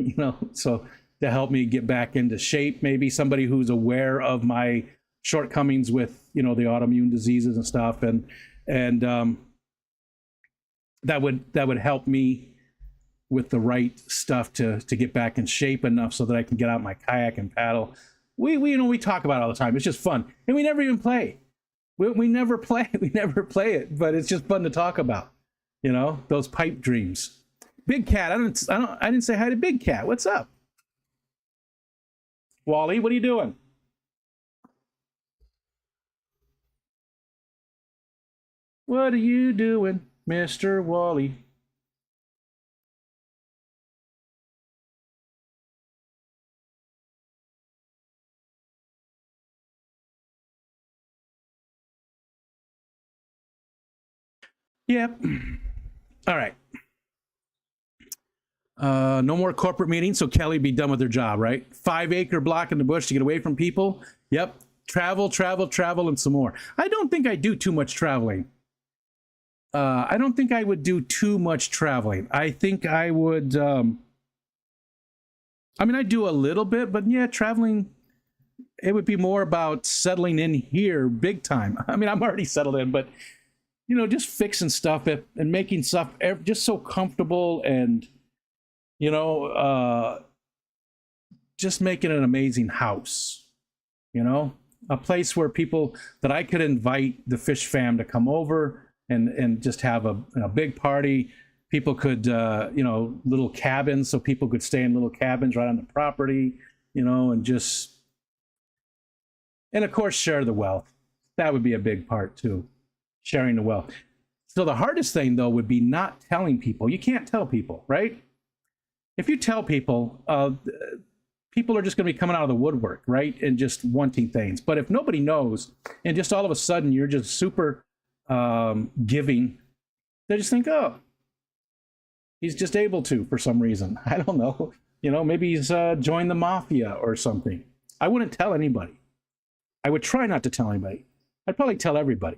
S1: so to help me get back into shape, maybe somebody who's aware of my shortcomings with the autoimmune diseases and stuff, and that would help me with the right stuff to get back in shape enough so that I can get out my kayak and paddle. We talk about it all the time. It's just fun, and we never even play. We never play. We never play it, but it's just fun to talk about. Those pipe dreams. Big Cat, I didn't say hi to Big Cat. What's up? Wally, what are you doing? What are you doing, Mr. Wally? Yep. All right. No more corporate meetings, so Kelly be done with her job, right? 5-acre block in the bush to get away from people. Yep. Travel, travel, travel, and some more. I don't think I do too much traveling. I don't think I would do too much traveling. I think I would. I mean, I do a little bit, but yeah, traveling. It would be more about settling in here, big time. I mean, I'm already settled in, but you know, just fixing stuff and making stuff just so comfortable, and you know, just making an amazing house. You know, a place where people that I could invite the fish fam to come over and just have a big party. People could, you know, little cabins, so people could stay in little cabins right on the property, you know, and just, and of course, share the wealth. That would be a big part too, sharing the wealth. So the hardest thing though would be not telling people. You can't tell people, right? If you tell people, people are just going to be coming out of the woodwork, right? And just wanting things. But if nobody knows, and just all of a sudden you're just super giving, they just think, oh, he's just able to for some reason. I don't know. You know, maybe he's joined the mafia or something. I wouldn't tell anybody. I would try not to tell anybody. I'd probably tell everybody.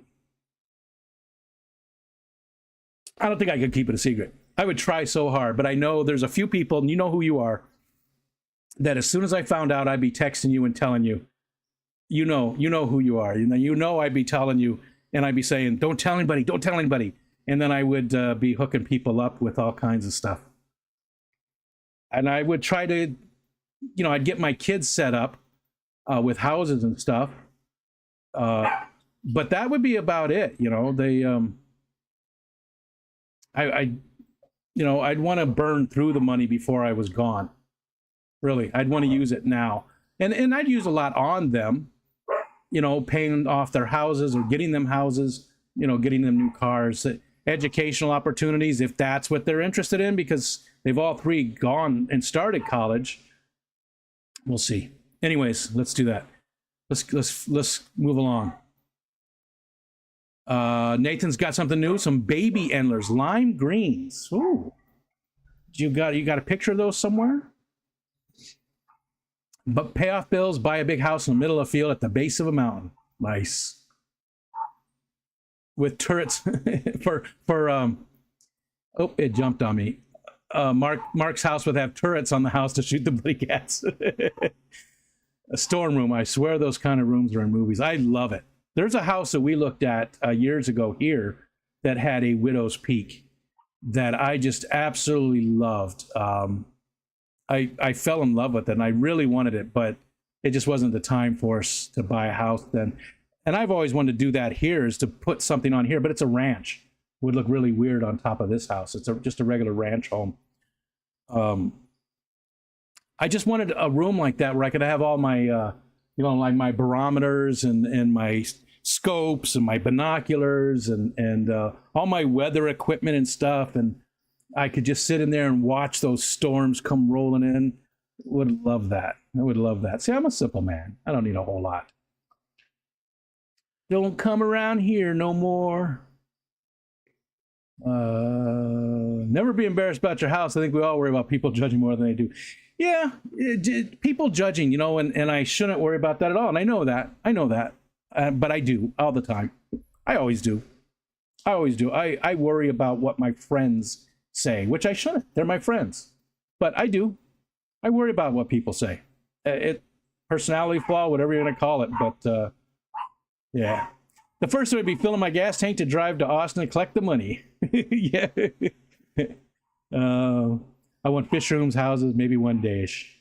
S1: I don't think I could keep it a secret. I would try so hard, but I know there's a few people, and you know who you are, that as soon as I found out, I'd be texting you and telling you, you know who you are. You know I'd be telling you, and I'd be saying, don't tell anybody, don't tell anybody. And then I would be hooking people up with all kinds of stuff. And I would try to, you know, I'd get my kids set up with houses and stuff. But that would be about it. You know, you know, I'd want to burn through the money before I was gone. Really, I'd want to use it now. And I'd use a lot on them, you know, paying off their houses or getting them houses, you know, getting them new cars, educational opportunities, if that's what they're interested in, because they've all three gone and started college. We'll see. Anyways, let's do that. Let's move along. Nathan's got something new, some baby endlers, lime greens. Ooh. You got a picture of those somewhere? But pay off bills, buy a big house in the middle of a field at the base of a mountain. Nice. With turrets oh, it jumped on me. Mark's house would have turrets on the house to shoot the bloody cats. A storm room. I swear those kind of rooms are in movies. I love it. There's a house that we looked at years ago here that had a widow's peak that I just absolutely loved. I fell in love with it, and I really wanted it, but it just wasn't the time for us to buy a house then. And I've always wanted to do that here, is to put something on here, but it's a ranch. It would look really weird on top of this house. It's just a regular ranch home. I just wanted a room like that where I could have all my, you know, like my barometers and my scopes and my binoculars and all my weather equipment and stuff, and I could just sit in there and watch those storms come rolling in. Would love that. I would love that. See, I'm a simple man. I don't need a whole lot. Don't come around here no more. Never be embarrassed about your house. I think we all worry about people judging more than they do. Yeah, people judging, you know, and I shouldn't worry about that at all. And I know that. But I do all the time. I always do. I worry about what my friends say, which I shouldn't. They're my friends. But I do. I worry about what people say. Personality flaw, whatever you're going to call it. But yeah. The first one would be filling my gas tank to drive to Austin and collect the money. Yeah. I want fish rooms, houses, maybe one day-ish.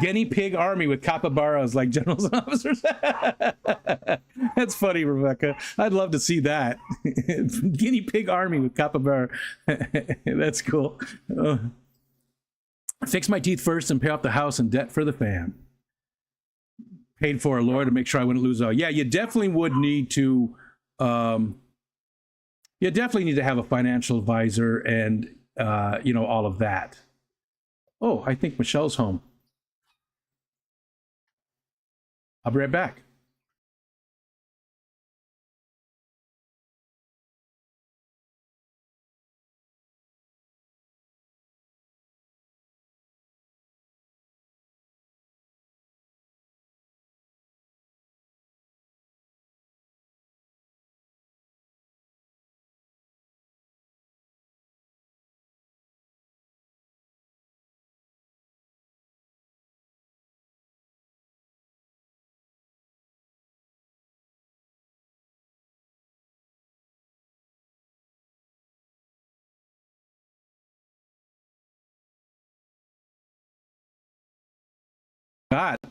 S1: Guinea pig army with capybaras like generals and officers. That's funny, Rebecca. I'd love to see that. Guinea pig army with capybara. That's cool. Fix my teeth first and pay off the house and debt for the fam. paid for a lawyer to make sure I wouldn't lose out. Yeah, you definitely would need to. You definitely need to have a financial advisor and all of that. Oh, I think Michelle's home. I'll be right back.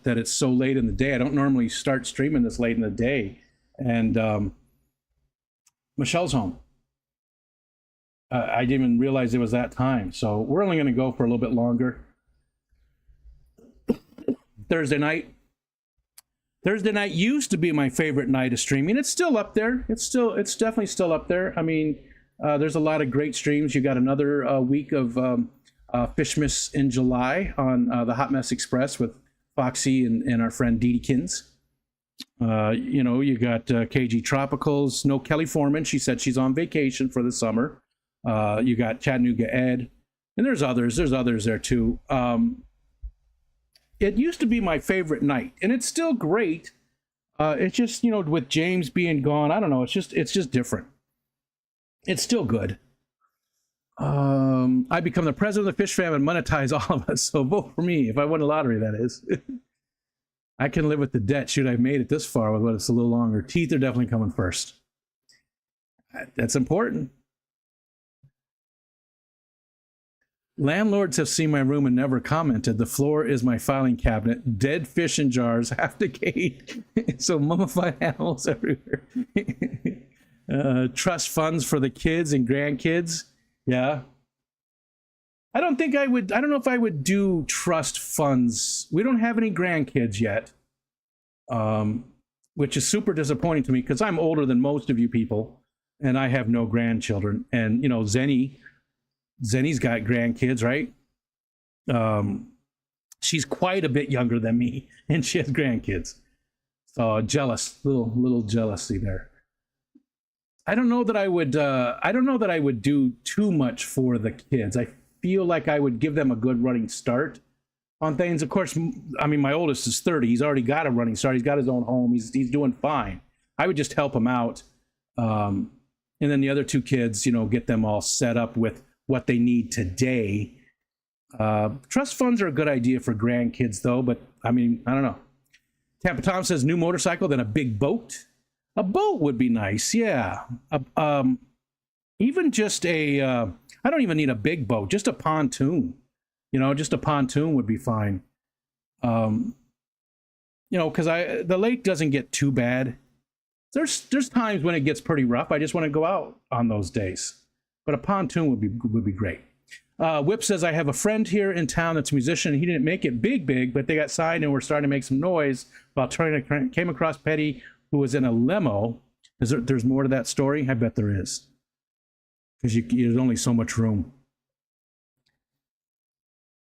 S1: That it's so late in the day. I don't normally start streaming this late in the day. And Michelle's home. I didn't even realize it was that time. So we're only going to go for a little bit longer. Thursday night used to be my favorite night of streaming. It's still up there. It's definitely still up there. I mean, there's a lot of great streams. You got another week of Fishmas in July on the Hot Mess Express with Foxy and our friend Deedekins. You got KG Tropicals, no Kelly Foreman. She said she's on vacation for the summer. You got Chattanooga Ed, and there's others there too. It used to be my favorite night, and it's still great. It's just, with James being gone, I don't know. It's just different. It's still good. I become the president of the fish fam and monetize all of us. So vote for me if I win the lottery. That is. I can live with the debt. Shoot, I've made it this far, but it's a little longer. Teeth are definitely coming first. That's important. Landlords have seen my room and never commented. The floor is my filing cabinet. Dead fish in jars, half decayed. So mummified animals everywhere. Trust funds for the kids and grandkids. Yeah. I don't know if I would do trust funds. We don't have any grandkids yet, which is super disappointing to me because I'm older than most of you people and I have no grandchildren. And, Zenny's got grandkids, right? She's quite a bit younger than me and she has grandkids. So jealous, little jealousy there. I don't know that I would do too much for the kids. I feel like I would give them a good running start on things. Of course, I mean, my oldest is 30. He's already got a running start. He's got his own home. He's doing fine. I would just help him out. And then the other two kids, get them all set up with what they need today. Trust funds are a good idea for grandkids, though. But, I mean, I don't know. Tampa Tom says new motorcycle, then a big boat. A boat would be nice, yeah. Even just I don't even need a big boat, just a pontoon. Just a pontoon would be fine. Because the lake doesn't get too bad. There's times when it gets pretty rough. I just want to go out on those days. But a pontoon would be great. Whip says, I have a friend here in town that's a musician. He didn't make it big, but they got signed and were starting to make some noise while came across Petty, who was in a limo. There's more to that story? I bet there is. Because there's only so much room.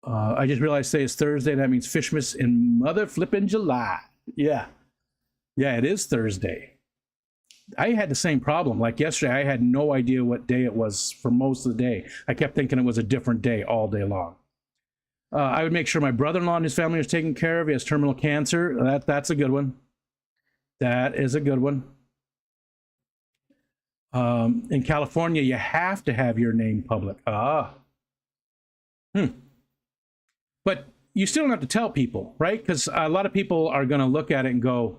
S1: I just realized today is Thursday. That means Fishmas in mother flipping July. Yeah. Yeah, it is Thursday. I had the same problem. Like yesterday, I had no idea what day it was for most of the day. I kept thinking it was a different day all day long. I would make sure my brother-in-law and his family was taken care of. He has terminal cancer. That's a good one. That is a good one. In California, you have to have your name public. But you still don't have to tell people, right? Because a lot of people are going to look at it and go,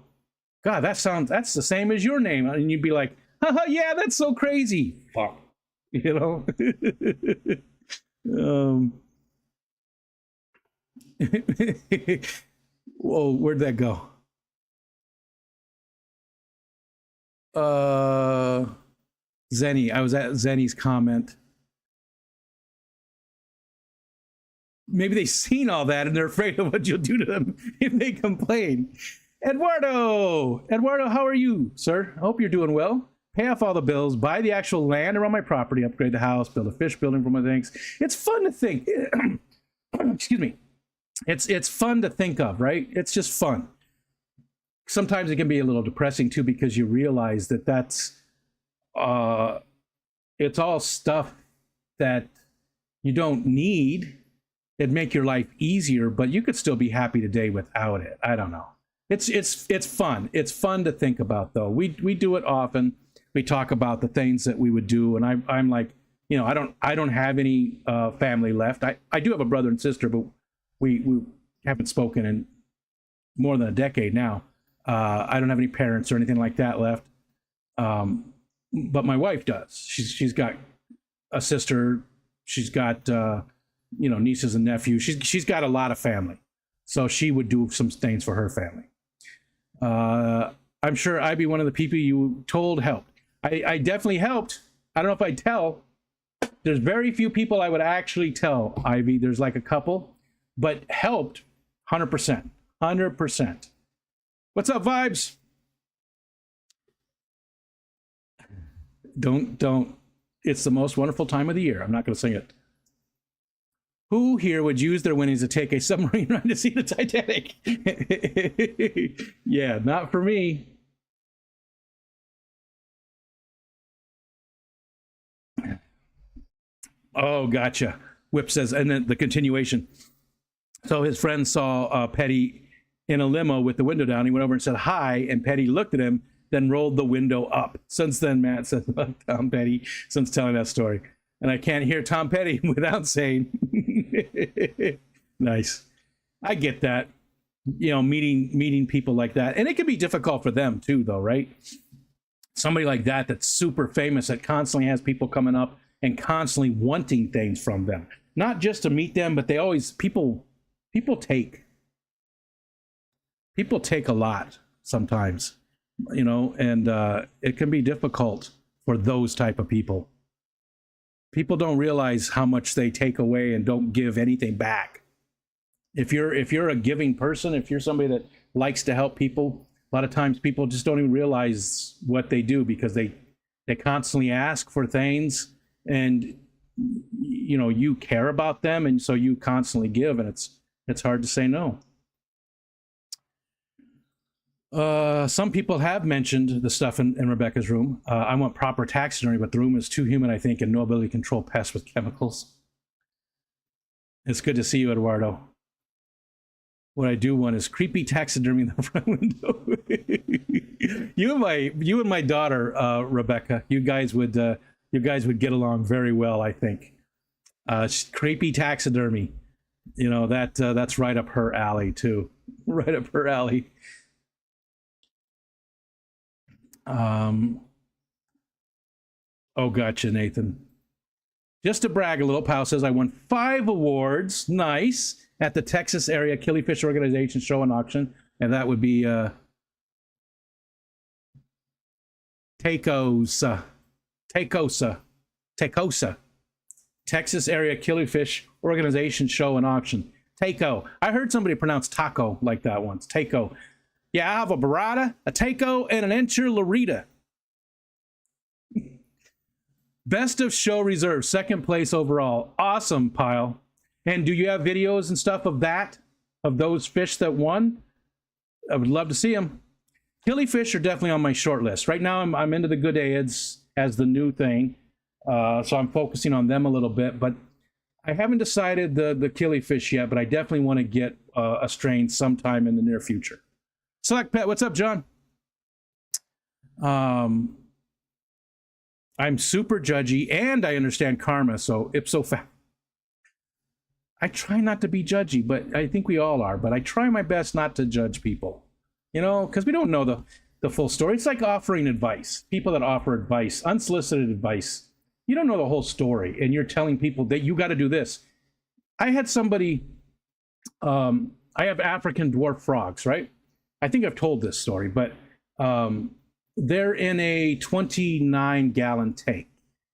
S1: God, that's the same as your name. And you'd be like, haha, yeah, that's so crazy. Fuck. Whoa, where'd that go? Zenny. I was at Zenny's comment. Maybe they've seen all that and they're afraid of what you'll do to them if they complain. Eduardo, how are you, sir? I hope you're doing well. Pay off all the bills, buy the actual land around my property, upgrade the house, build a fish building for my things. It's fun to think. Excuse me. It's fun to think of, right? It's just fun. Sometimes it can be a little depressing too, because you realize that it's all stuff that you don't need. It'd make your life easier, but you could still be happy today without it. I don't know. It's fun. It's fun to think about, though. We do it often. We talk about the things that we would do, and I'm like, you know, I don't have any family left. I do have a brother and sister, but we haven't spoken in more than a decade now. I don't have any parents or anything like that left. But my wife does. She's got a sister. She's got nieces and nephews. She's got a lot of family, so she would do some things for her family. I'm sure I'd be one of the people you told helped. I definitely helped. I don't know if I'd tell. There's very few people I would actually tell, Ivy. There's like a couple, but helped 100%. 100%. What's up, Vibes? Don't. It's the most wonderful time of the year. I'm not going to sing it. Who here would use their winnings to take a submarine ride to see the Titanic? Yeah, not for me. Oh, gotcha. Whip says, and then the continuation. So his friend saw Petty in a limo with the window down. He went over and said hi, and Petty looked at him, then rolled the window up. Since then, Matt says about Tom Petty, since telling that story. And I can't hear Tom Petty without saying, nice. I get that. You know, meeting people like that. And it can be difficult for them too, though, right? Somebody like that that's super famous, that constantly has people coming up and constantly wanting things from them. Not just to meet them, but they always, people take a lot sometimes, you know, and it can be difficult for those type of people. People don't realize how much they take away and don't give anything back. If you're a giving person, if you're somebody that likes to help people, a lot of times people just don't even realize what they do, because they constantly ask for things, and you know, you care about them, and so you constantly give, and it's hard to say no. Some people have mentioned the stuff in Rebecca's room. I want proper taxidermy, but the room is too humid, I think, and no ability to control pests with chemicals. It's good to see you, Eduardo. What I do want is creepy taxidermy in the front window. you and my daughter, Rebecca, you guys would get along very well, I think. Creepy taxidermy, you know, that's right up her alley too. Right up her alley. Oh, gotcha, Nathan. Just to brag a little, Pal says I won 5 awards, nice, at the Texas Area Killifish Organization Show and Auction, and that would be Tacosa, Texas Area Killifish Organization Show and Auction. Taco. I heard somebody pronounce taco like that once. Taco. Yeah, I have a burrata, a taco, and an enchilada. Best of show reserve, 2nd place overall. Awesome, Pile. And do you have videos and stuff of that? Of those fish that won? I would love to see them. Killifish are definitely on my short list. Right now, I'm into the Goodaids as the new thing. So I'm focusing on them a little bit. But I haven't decided the Killifish yet, but I definitely want to get a strain sometime in the near future. Select Pet, what's up, John? I'm super judgy, and I understand karma, so ipso facto. I try not to be judgy, but I think we all are. But I try my best not to judge people, you know, because we don't know the full story. It's like offering advice. People that offer advice, unsolicited advice, you don't know the whole story, and you're telling people that you got to do this. I had somebody, I have African dwarf frogs, right? I think I've told this story, but they're in a 29-gallon tank,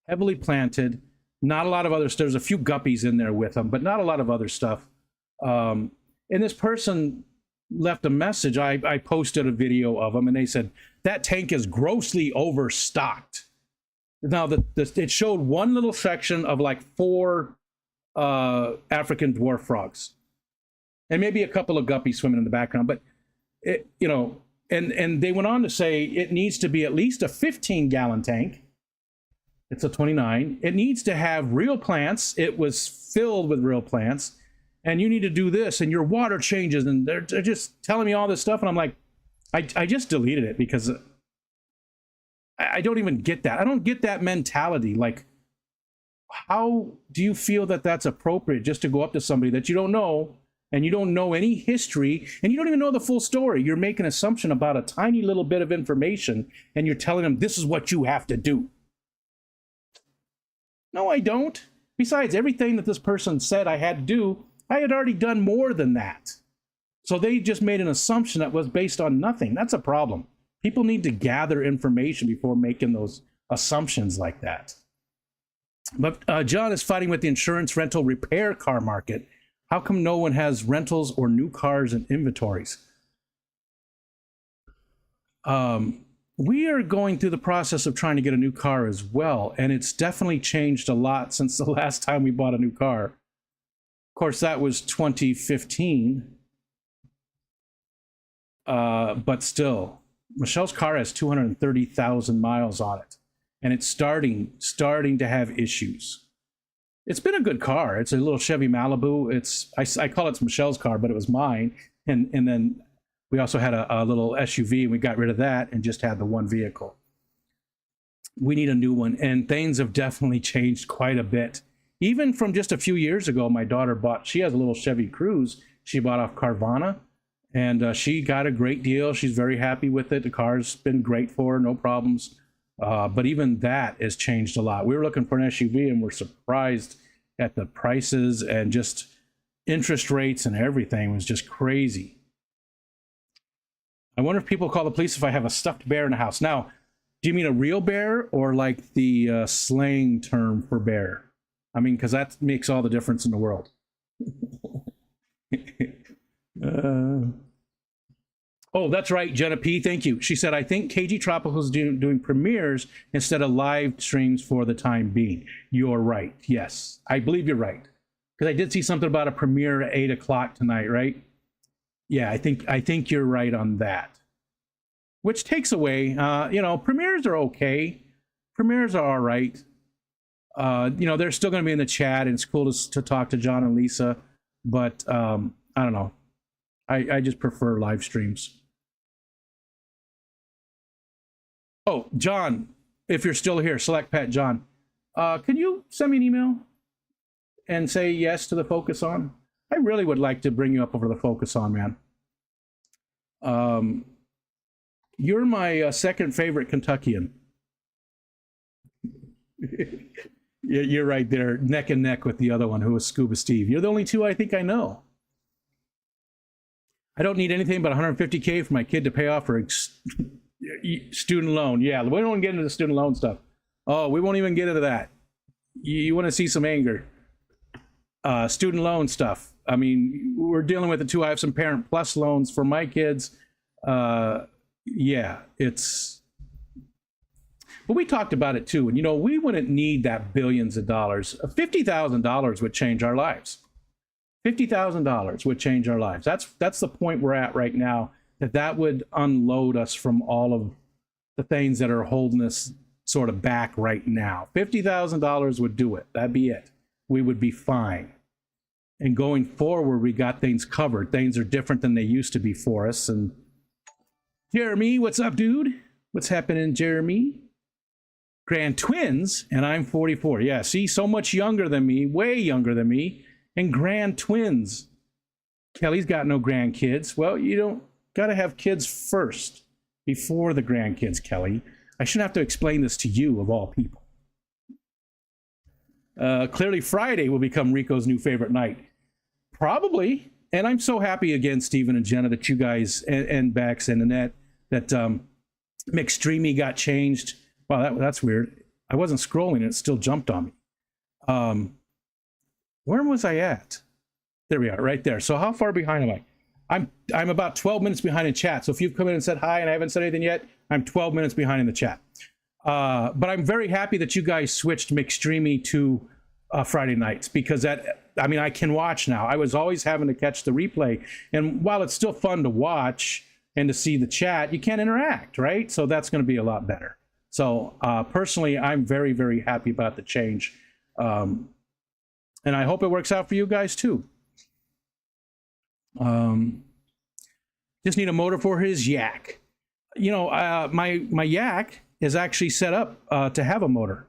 S1: heavily planted. Not a lot of other stuff. There's a few guppies in there with them, but not a lot of other stuff. And this person left a message. I posted a video of them, and they said that tank is grossly overstocked. Now, it showed one little section of like 4 African dwarf frogs, and maybe a couple of guppies swimming in the background. But it, you know, and they went on to say it needs to be at least a 15-gallon tank. It's a 29. It needs to have real plants. It was filled with real plants, and you need to do this, and your water changes, and they're just telling me all this stuff, and I'm like, I just deleted it because I don't even get that. I don't get that mentality. Like, how do you feel that that's appropriate just to go up to somebody that you don't know, and you don't know any history, and you don't even know the full story? You're making an assumption about a tiny little bit of information, and you're telling them this is what you have to do. No, I don't. Besides, everything that this person said I had to do, I had already done more than that. So they just made an assumption that was based on nothing. That's a problem. People need to gather information before making those assumptions like that. But John is fighting with the insurance rental repair car market. How come no one has rentals or new cars in inventories? We are going through the process of trying to get a new car as well, and it's definitely changed a lot since the last time we bought a new car. Of course, that was 2015, but still, Michelle's car has 230,000 miles on it, and it's starting to have issues. It's been a good car. It's a little Chevy Malibu. I call it Michelle's car, but it was mine, and then we also had a little SUV, and we got rid of that and just had the one vehicle. We need a new one, and things have definitely changed quite a bit. Even from just a few years ago, my daughter she has a little Chevy Cruze she bought off Carvana, and she got a great deal. She's very happy with it. The car's been great for her, no problems. But even that has changed a lot. We were looking for an SUV, and we're surprised at the prices, and just interest rates and everything was just crazy. I wonder if people call the police if I have a stuffed bear in the house. Now, do you mean a real bear, or like the slang term for bear? I mean, because that makes all the difference in the world. Oh, that's right, Jenna P. Thank you. She said, I think KG Tropical is doing premieres instead of live streams for the time being. You're right. Yes, I believe you're right. Because I did see something about a premiere at 8 o'clock tonight, right? Yeah, I think you're right on that. Which takes away, premieres are okay. Premieres are all right. They're still going to be in the chat, and it's cool to talk to John and Lisa. But I don't know. I just prefer live streams. Oh, John, if you're still here, Select Pet John, can you send me an email and say yes to the Focus On? I really would like to bring you up over the Focus On, man. You're my second favorite Kentuckian. You're right there, neck and neck with the other one, who was Scuba Steve. You're the only two I think I know. I don't need anything but $150K for my kid to pay off her student loan. Yeah, we don't get into the student loan stuff. Oh, we won't even get into that. You want to see some anger? Student loan stuff. I mean, we're dealing with it too. I have some Parent Plus loans for my kids. Yeah, it's... But we talked about it too. And, we wouldn't need that billions of dollars. $50,000 would change our lives. $50,000 would change our lives. That's the point we're at right now, that would unload us from all of the things that are holding us sort of back right now. $50,000 would do it. That'd be it. We would be fine. And going forward, we got things covered. Things are different than they used to be for us. And Jeremy, what's up, dude? What's happening, Jeremy? Grand twins, and I'm 44. Yeah, see, so much younger than me, way younger than me, and grand twins. Kelly's got no grandkids. Well, you don't got to have kids first before the grandkids, Kelly. I shouldn't have to explain this to you, of all people. Clearly, Friday will become Rico's new favorite night. Probably. And I'm so happy again, Stephen and Jenna, that you guys, and Bex and Annette, that McStreamy got changed. Wow, that's weird. I wasn't scrolling and it still jumped on me. Where was I at? There we are, right there. So how far behind am I? I'm about 12 minutes behind in chat. So if you've come in and said hi and I haven't said anything yet, I'm 12 minutes behind in the chat. But I'm very happy that you guys switched McStreamy to Friday nights, because I can watch now. I was always having to catch the replay, and while it's still fun to watch and to see the chat, you can't interact, right? So that's going to be a lot better. So personally, I'm very, very happy about the change, and I hope it works out for you guys too. Just need a motor for his yak. You know, my yak is actually set up to have a motor.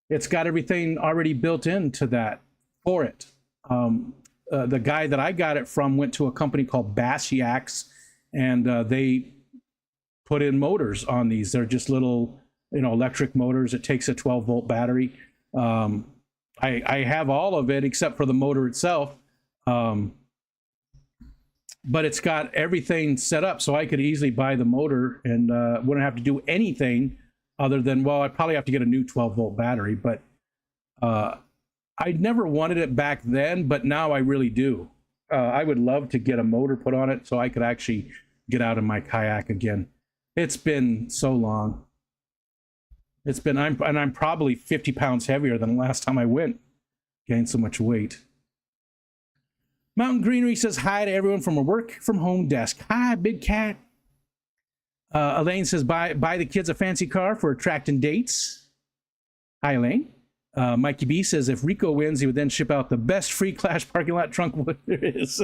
S1: It's got everything already built into that for it. The guy that I got it from went to a company called Bass Yaks, and they put in motors on these. They're just little, electric motors. It takes a 12-volt battery. I have all of it except for the motor itself. But it's got everything set up so I could easily buy the motor and wouldn't have to do anything other than, well, I'd probably have to get a new 12-volt battery. But I never wanted it back then, but now I really do. I would love to get a motor put on it so I could actually get out in my kayak again. It's been so long. I'm probably 50 pounds heavier than the last time I went. Gained so much weight. Mountain Greenery says hi to everyone from a work from home desk. Hi, Big Cat. Elaine says buy the kids a fancy car for attracting dates. Hi, Elaine. Mikey B says if Rico wins, he would then ship out the best free Clash parking lot trunk there is.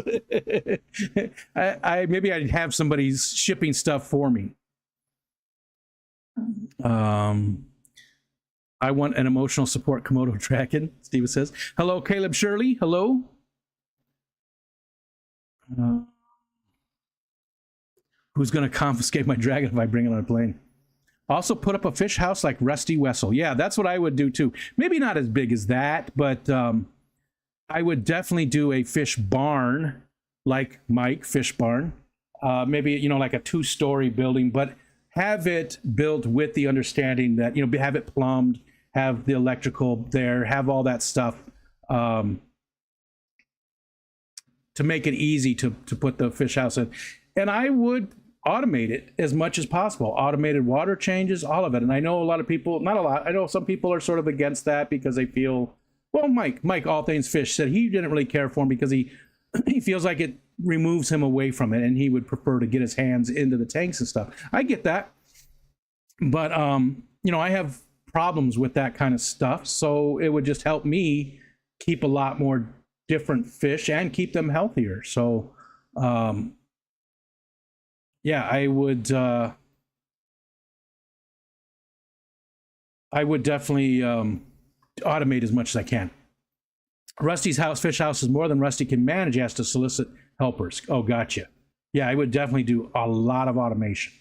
S1: Maybe I'd have somebody shipping stuff for me. I want an emotional support Komodo tracking, Steve says. Hello, Caleb Shirley. Hello. Who's going to confiscate my dragon if I bring it on a plane? Also put up a fish house like Rusty Wessel. Yeah, that's what I would do too. Maybe not as big as that, but I would definitely do a fish barn like Mike Fish Barn. Maybe, like a 2-story building, but have it built with the understanding that, have it plumbed, have the electrical there, have all that stuff. To make it easy to put the fish house in. And I would automate it as much as possible. Automated water changes, all of it. And I know a lot of people, not a lot, I know some people are sort of against that because they feel, well, Mike, All Things Fish, said he didn't really care for him because he feels like it removes him away from it and he would prefer to get his hands into the tanks and stuff. I get that. But, I have problems with that kind of stuff. So it would just help me keep a lot more different fish and keep them healthier. So yeah, I would definitely automate as much as I can. Rusty's fish house is more than Rusty can manage. He has to solicit helpers. Oh, gotcha. Yeah, I would definitely do a lot of automation.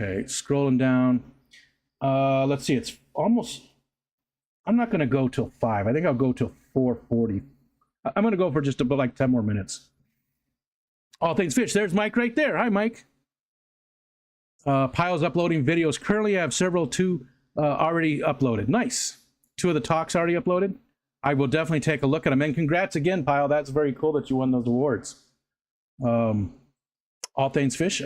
S1: Okay, scrolling down. Let's see, it's almost, I'm not going to go till 5. I think I'll go till 4:40. I'm going to go for just about like 10 more minutes. All Things Fish. There's Mike right there. Hi, Mike. Piles uploading videos. Currently, I have two already uploaded. Nice. 2 of the talks already uploaded. I will definitely take a look at them. And congrats again, Pile. That's very cool that you won those awards. All Things Fish.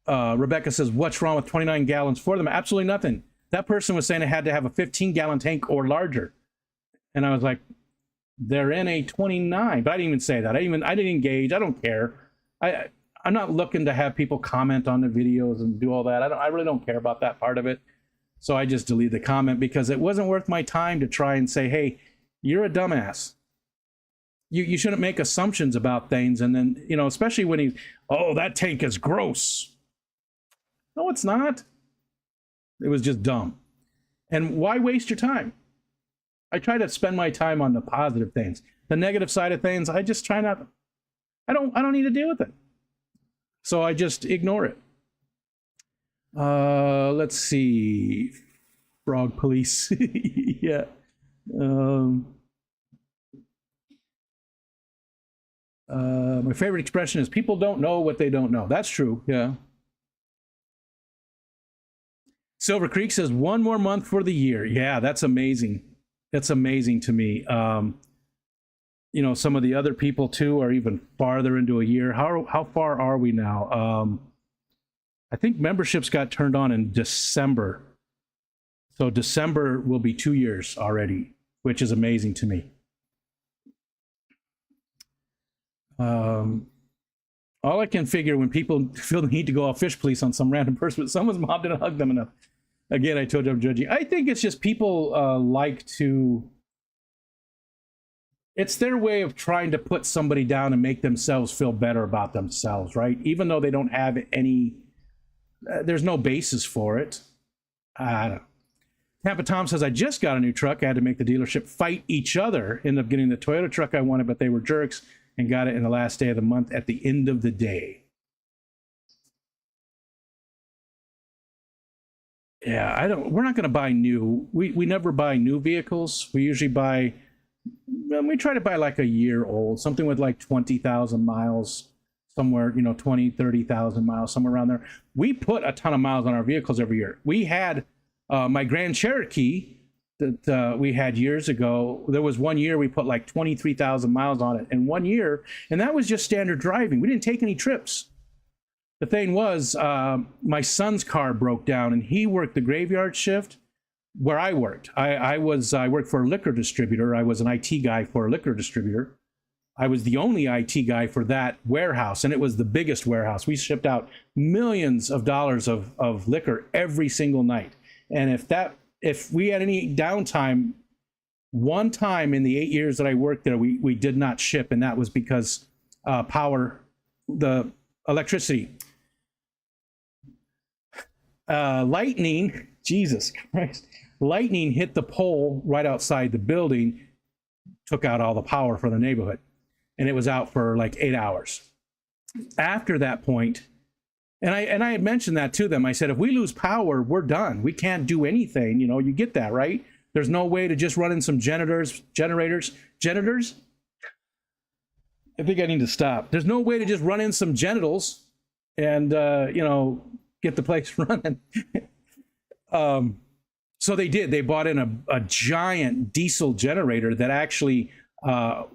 S1: Rebecca says, what's wrong with 29 gallons for them? Absolutely nothing. That person was saying it had to have a 15-gallon tank or larger. And I was like, they're in a 29. But I didn't even say that. I didn't engage. I don't care. I'm not looking to have people comment on the videos and do all that. I really don't care about that part of it. So I just deleted the comment because it wasn't worth my time to try and say, hey, you're a dumbass. You shouldn't make assumptions about things. And then, especially when oh, that tank is gross. No, it's not. It was just dumb. And why waste your time? I try to spend my time on the positive things. The negative side of things, I just try not. I don't need to deal with it. So I just ignore it. Let's see. Frog police. Yeah. My favorite expression is people don't know what they don't know. That's true. Yeah. Silver Creek says 1 more month for the year. Yeah, that's amazing. That's amazing to me. you know, some of the other people too are even farther into a year. How far are we now? I think memberships got turned on in December. So December will be 2 years already, which is amazing to me. All I can figure when people feel the need to go off fish police on some random person, but someone's mom didn't hug them enough. Again, I told you I'm judging. I think it's just people like to, it's their way of trying to put somebody down and make themselves feel better about themselves, right? Even though they don't have any, there's no basis for it. I don't know. Tampa Tom says, I just got a new truck. I had to make the dealership fight each other. Ended up getting the Toyota truck I wanted, but they were jerks and got it in the last day of the month at the end of the day. Yeah, we're not going to buy new. We never buy new vehicles. We usually buy, we try to buy like a year old, something with like 20,000 miles, somewhere, you know, 20, 30,000 miles, somewhere around there. We put a ton of miles on our vehicles every year. We had my Grand Cherokee that we had years ago. There was 1 year we put like 23,000 miles on it in 1 year, and that was just standard driving. We didn't take any trips. The thing was, my son's car broke down, and he worked the graveyard shift where I worked. I worked for a liquor distributor. I was an IT guy for a liquor distributor. I was the only IT guy for that warehouse, and it was the biggest warehouse. We shipped out millions of dollars of liquor every single night. And if we had any downtime, one time in the 8 years that I worked there, we did not ship, and that was because the electricity. Lightning, Jesus Christ, lightning hit the pole right outside the building, took out all the power for the neighborhood, and it was out for like 8 hours. After that point, and I had mentioned that to them. I said, if we lose power, we're done. We can't do anything. You know, you get that, right? There's no way to just run in some generators. I think I need to stop. There's no way to just run in some genitals and, you know, get the place running. So they did. They bought in a giant diesel generator that actually,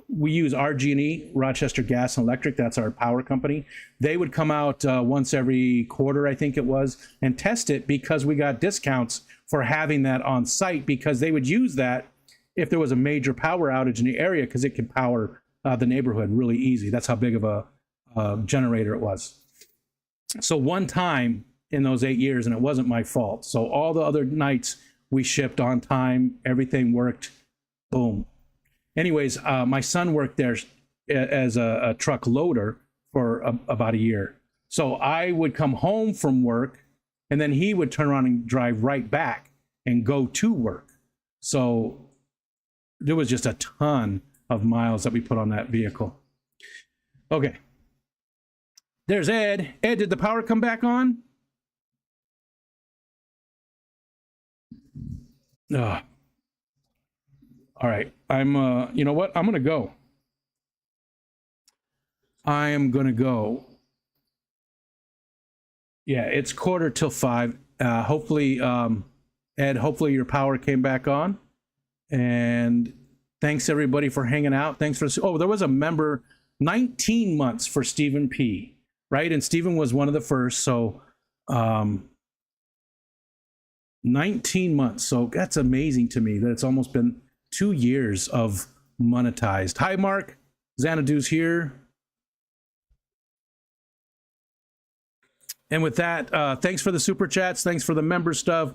S1: we use RG&E, Rochester Gas and Electric. That's our power company. They would come out once every quarter, I think it was, and test it because we got discounts for having that on site, because they would use that if there was a major power outage in the area, because it could power the neighborhood really easy. That's how big of a generator it was. So one time in those 8 years, and it wasn't my fault. So all the other nights we shipped on time, everything worked, boom. Anyways, my son worked there as a truck loader for about a year. So I would come home from work, and then he would turn around and drive right back and go to work. So there was just a ton of miles that we put on that vehicle. Okay. There's Ed. Ed, did the power come back on? Ugh. All right. You know what? I'm going to go. I am going to go. Yeah, it's 4:45. Hopefully, Ed, hopefully your power came back on. And thanks everybody for hanging out. Thanks for, there was a member, 19 months for Stephen P, right? And Stephen was one of the first. So, 19 months. So that's amazing to me that it's almost been 2 years of monetized. Hi, Mark. Xanadu's here. And with that, thanks for the super chats. Thanks for the member stuff.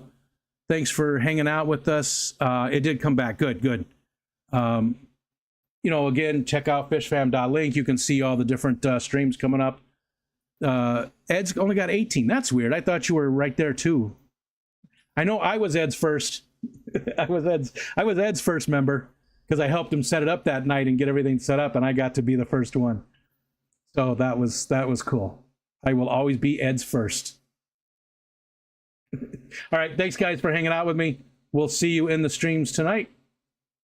S1: Thanks for hanging out with us. It did come back. Good, good. You know, again, check out fishfam.link. You can see all the different streams coming up. Ed's only got 18. That's weird. I thought you were right there too. I know I was Ed's first. I was Ed's first member because I helped him set it up that night and get everything set up, and I got to be the first one. So that was cool. I will always be Ed's first. All right, thanks guys for hanging out with me. We'll see you in the streams tonight.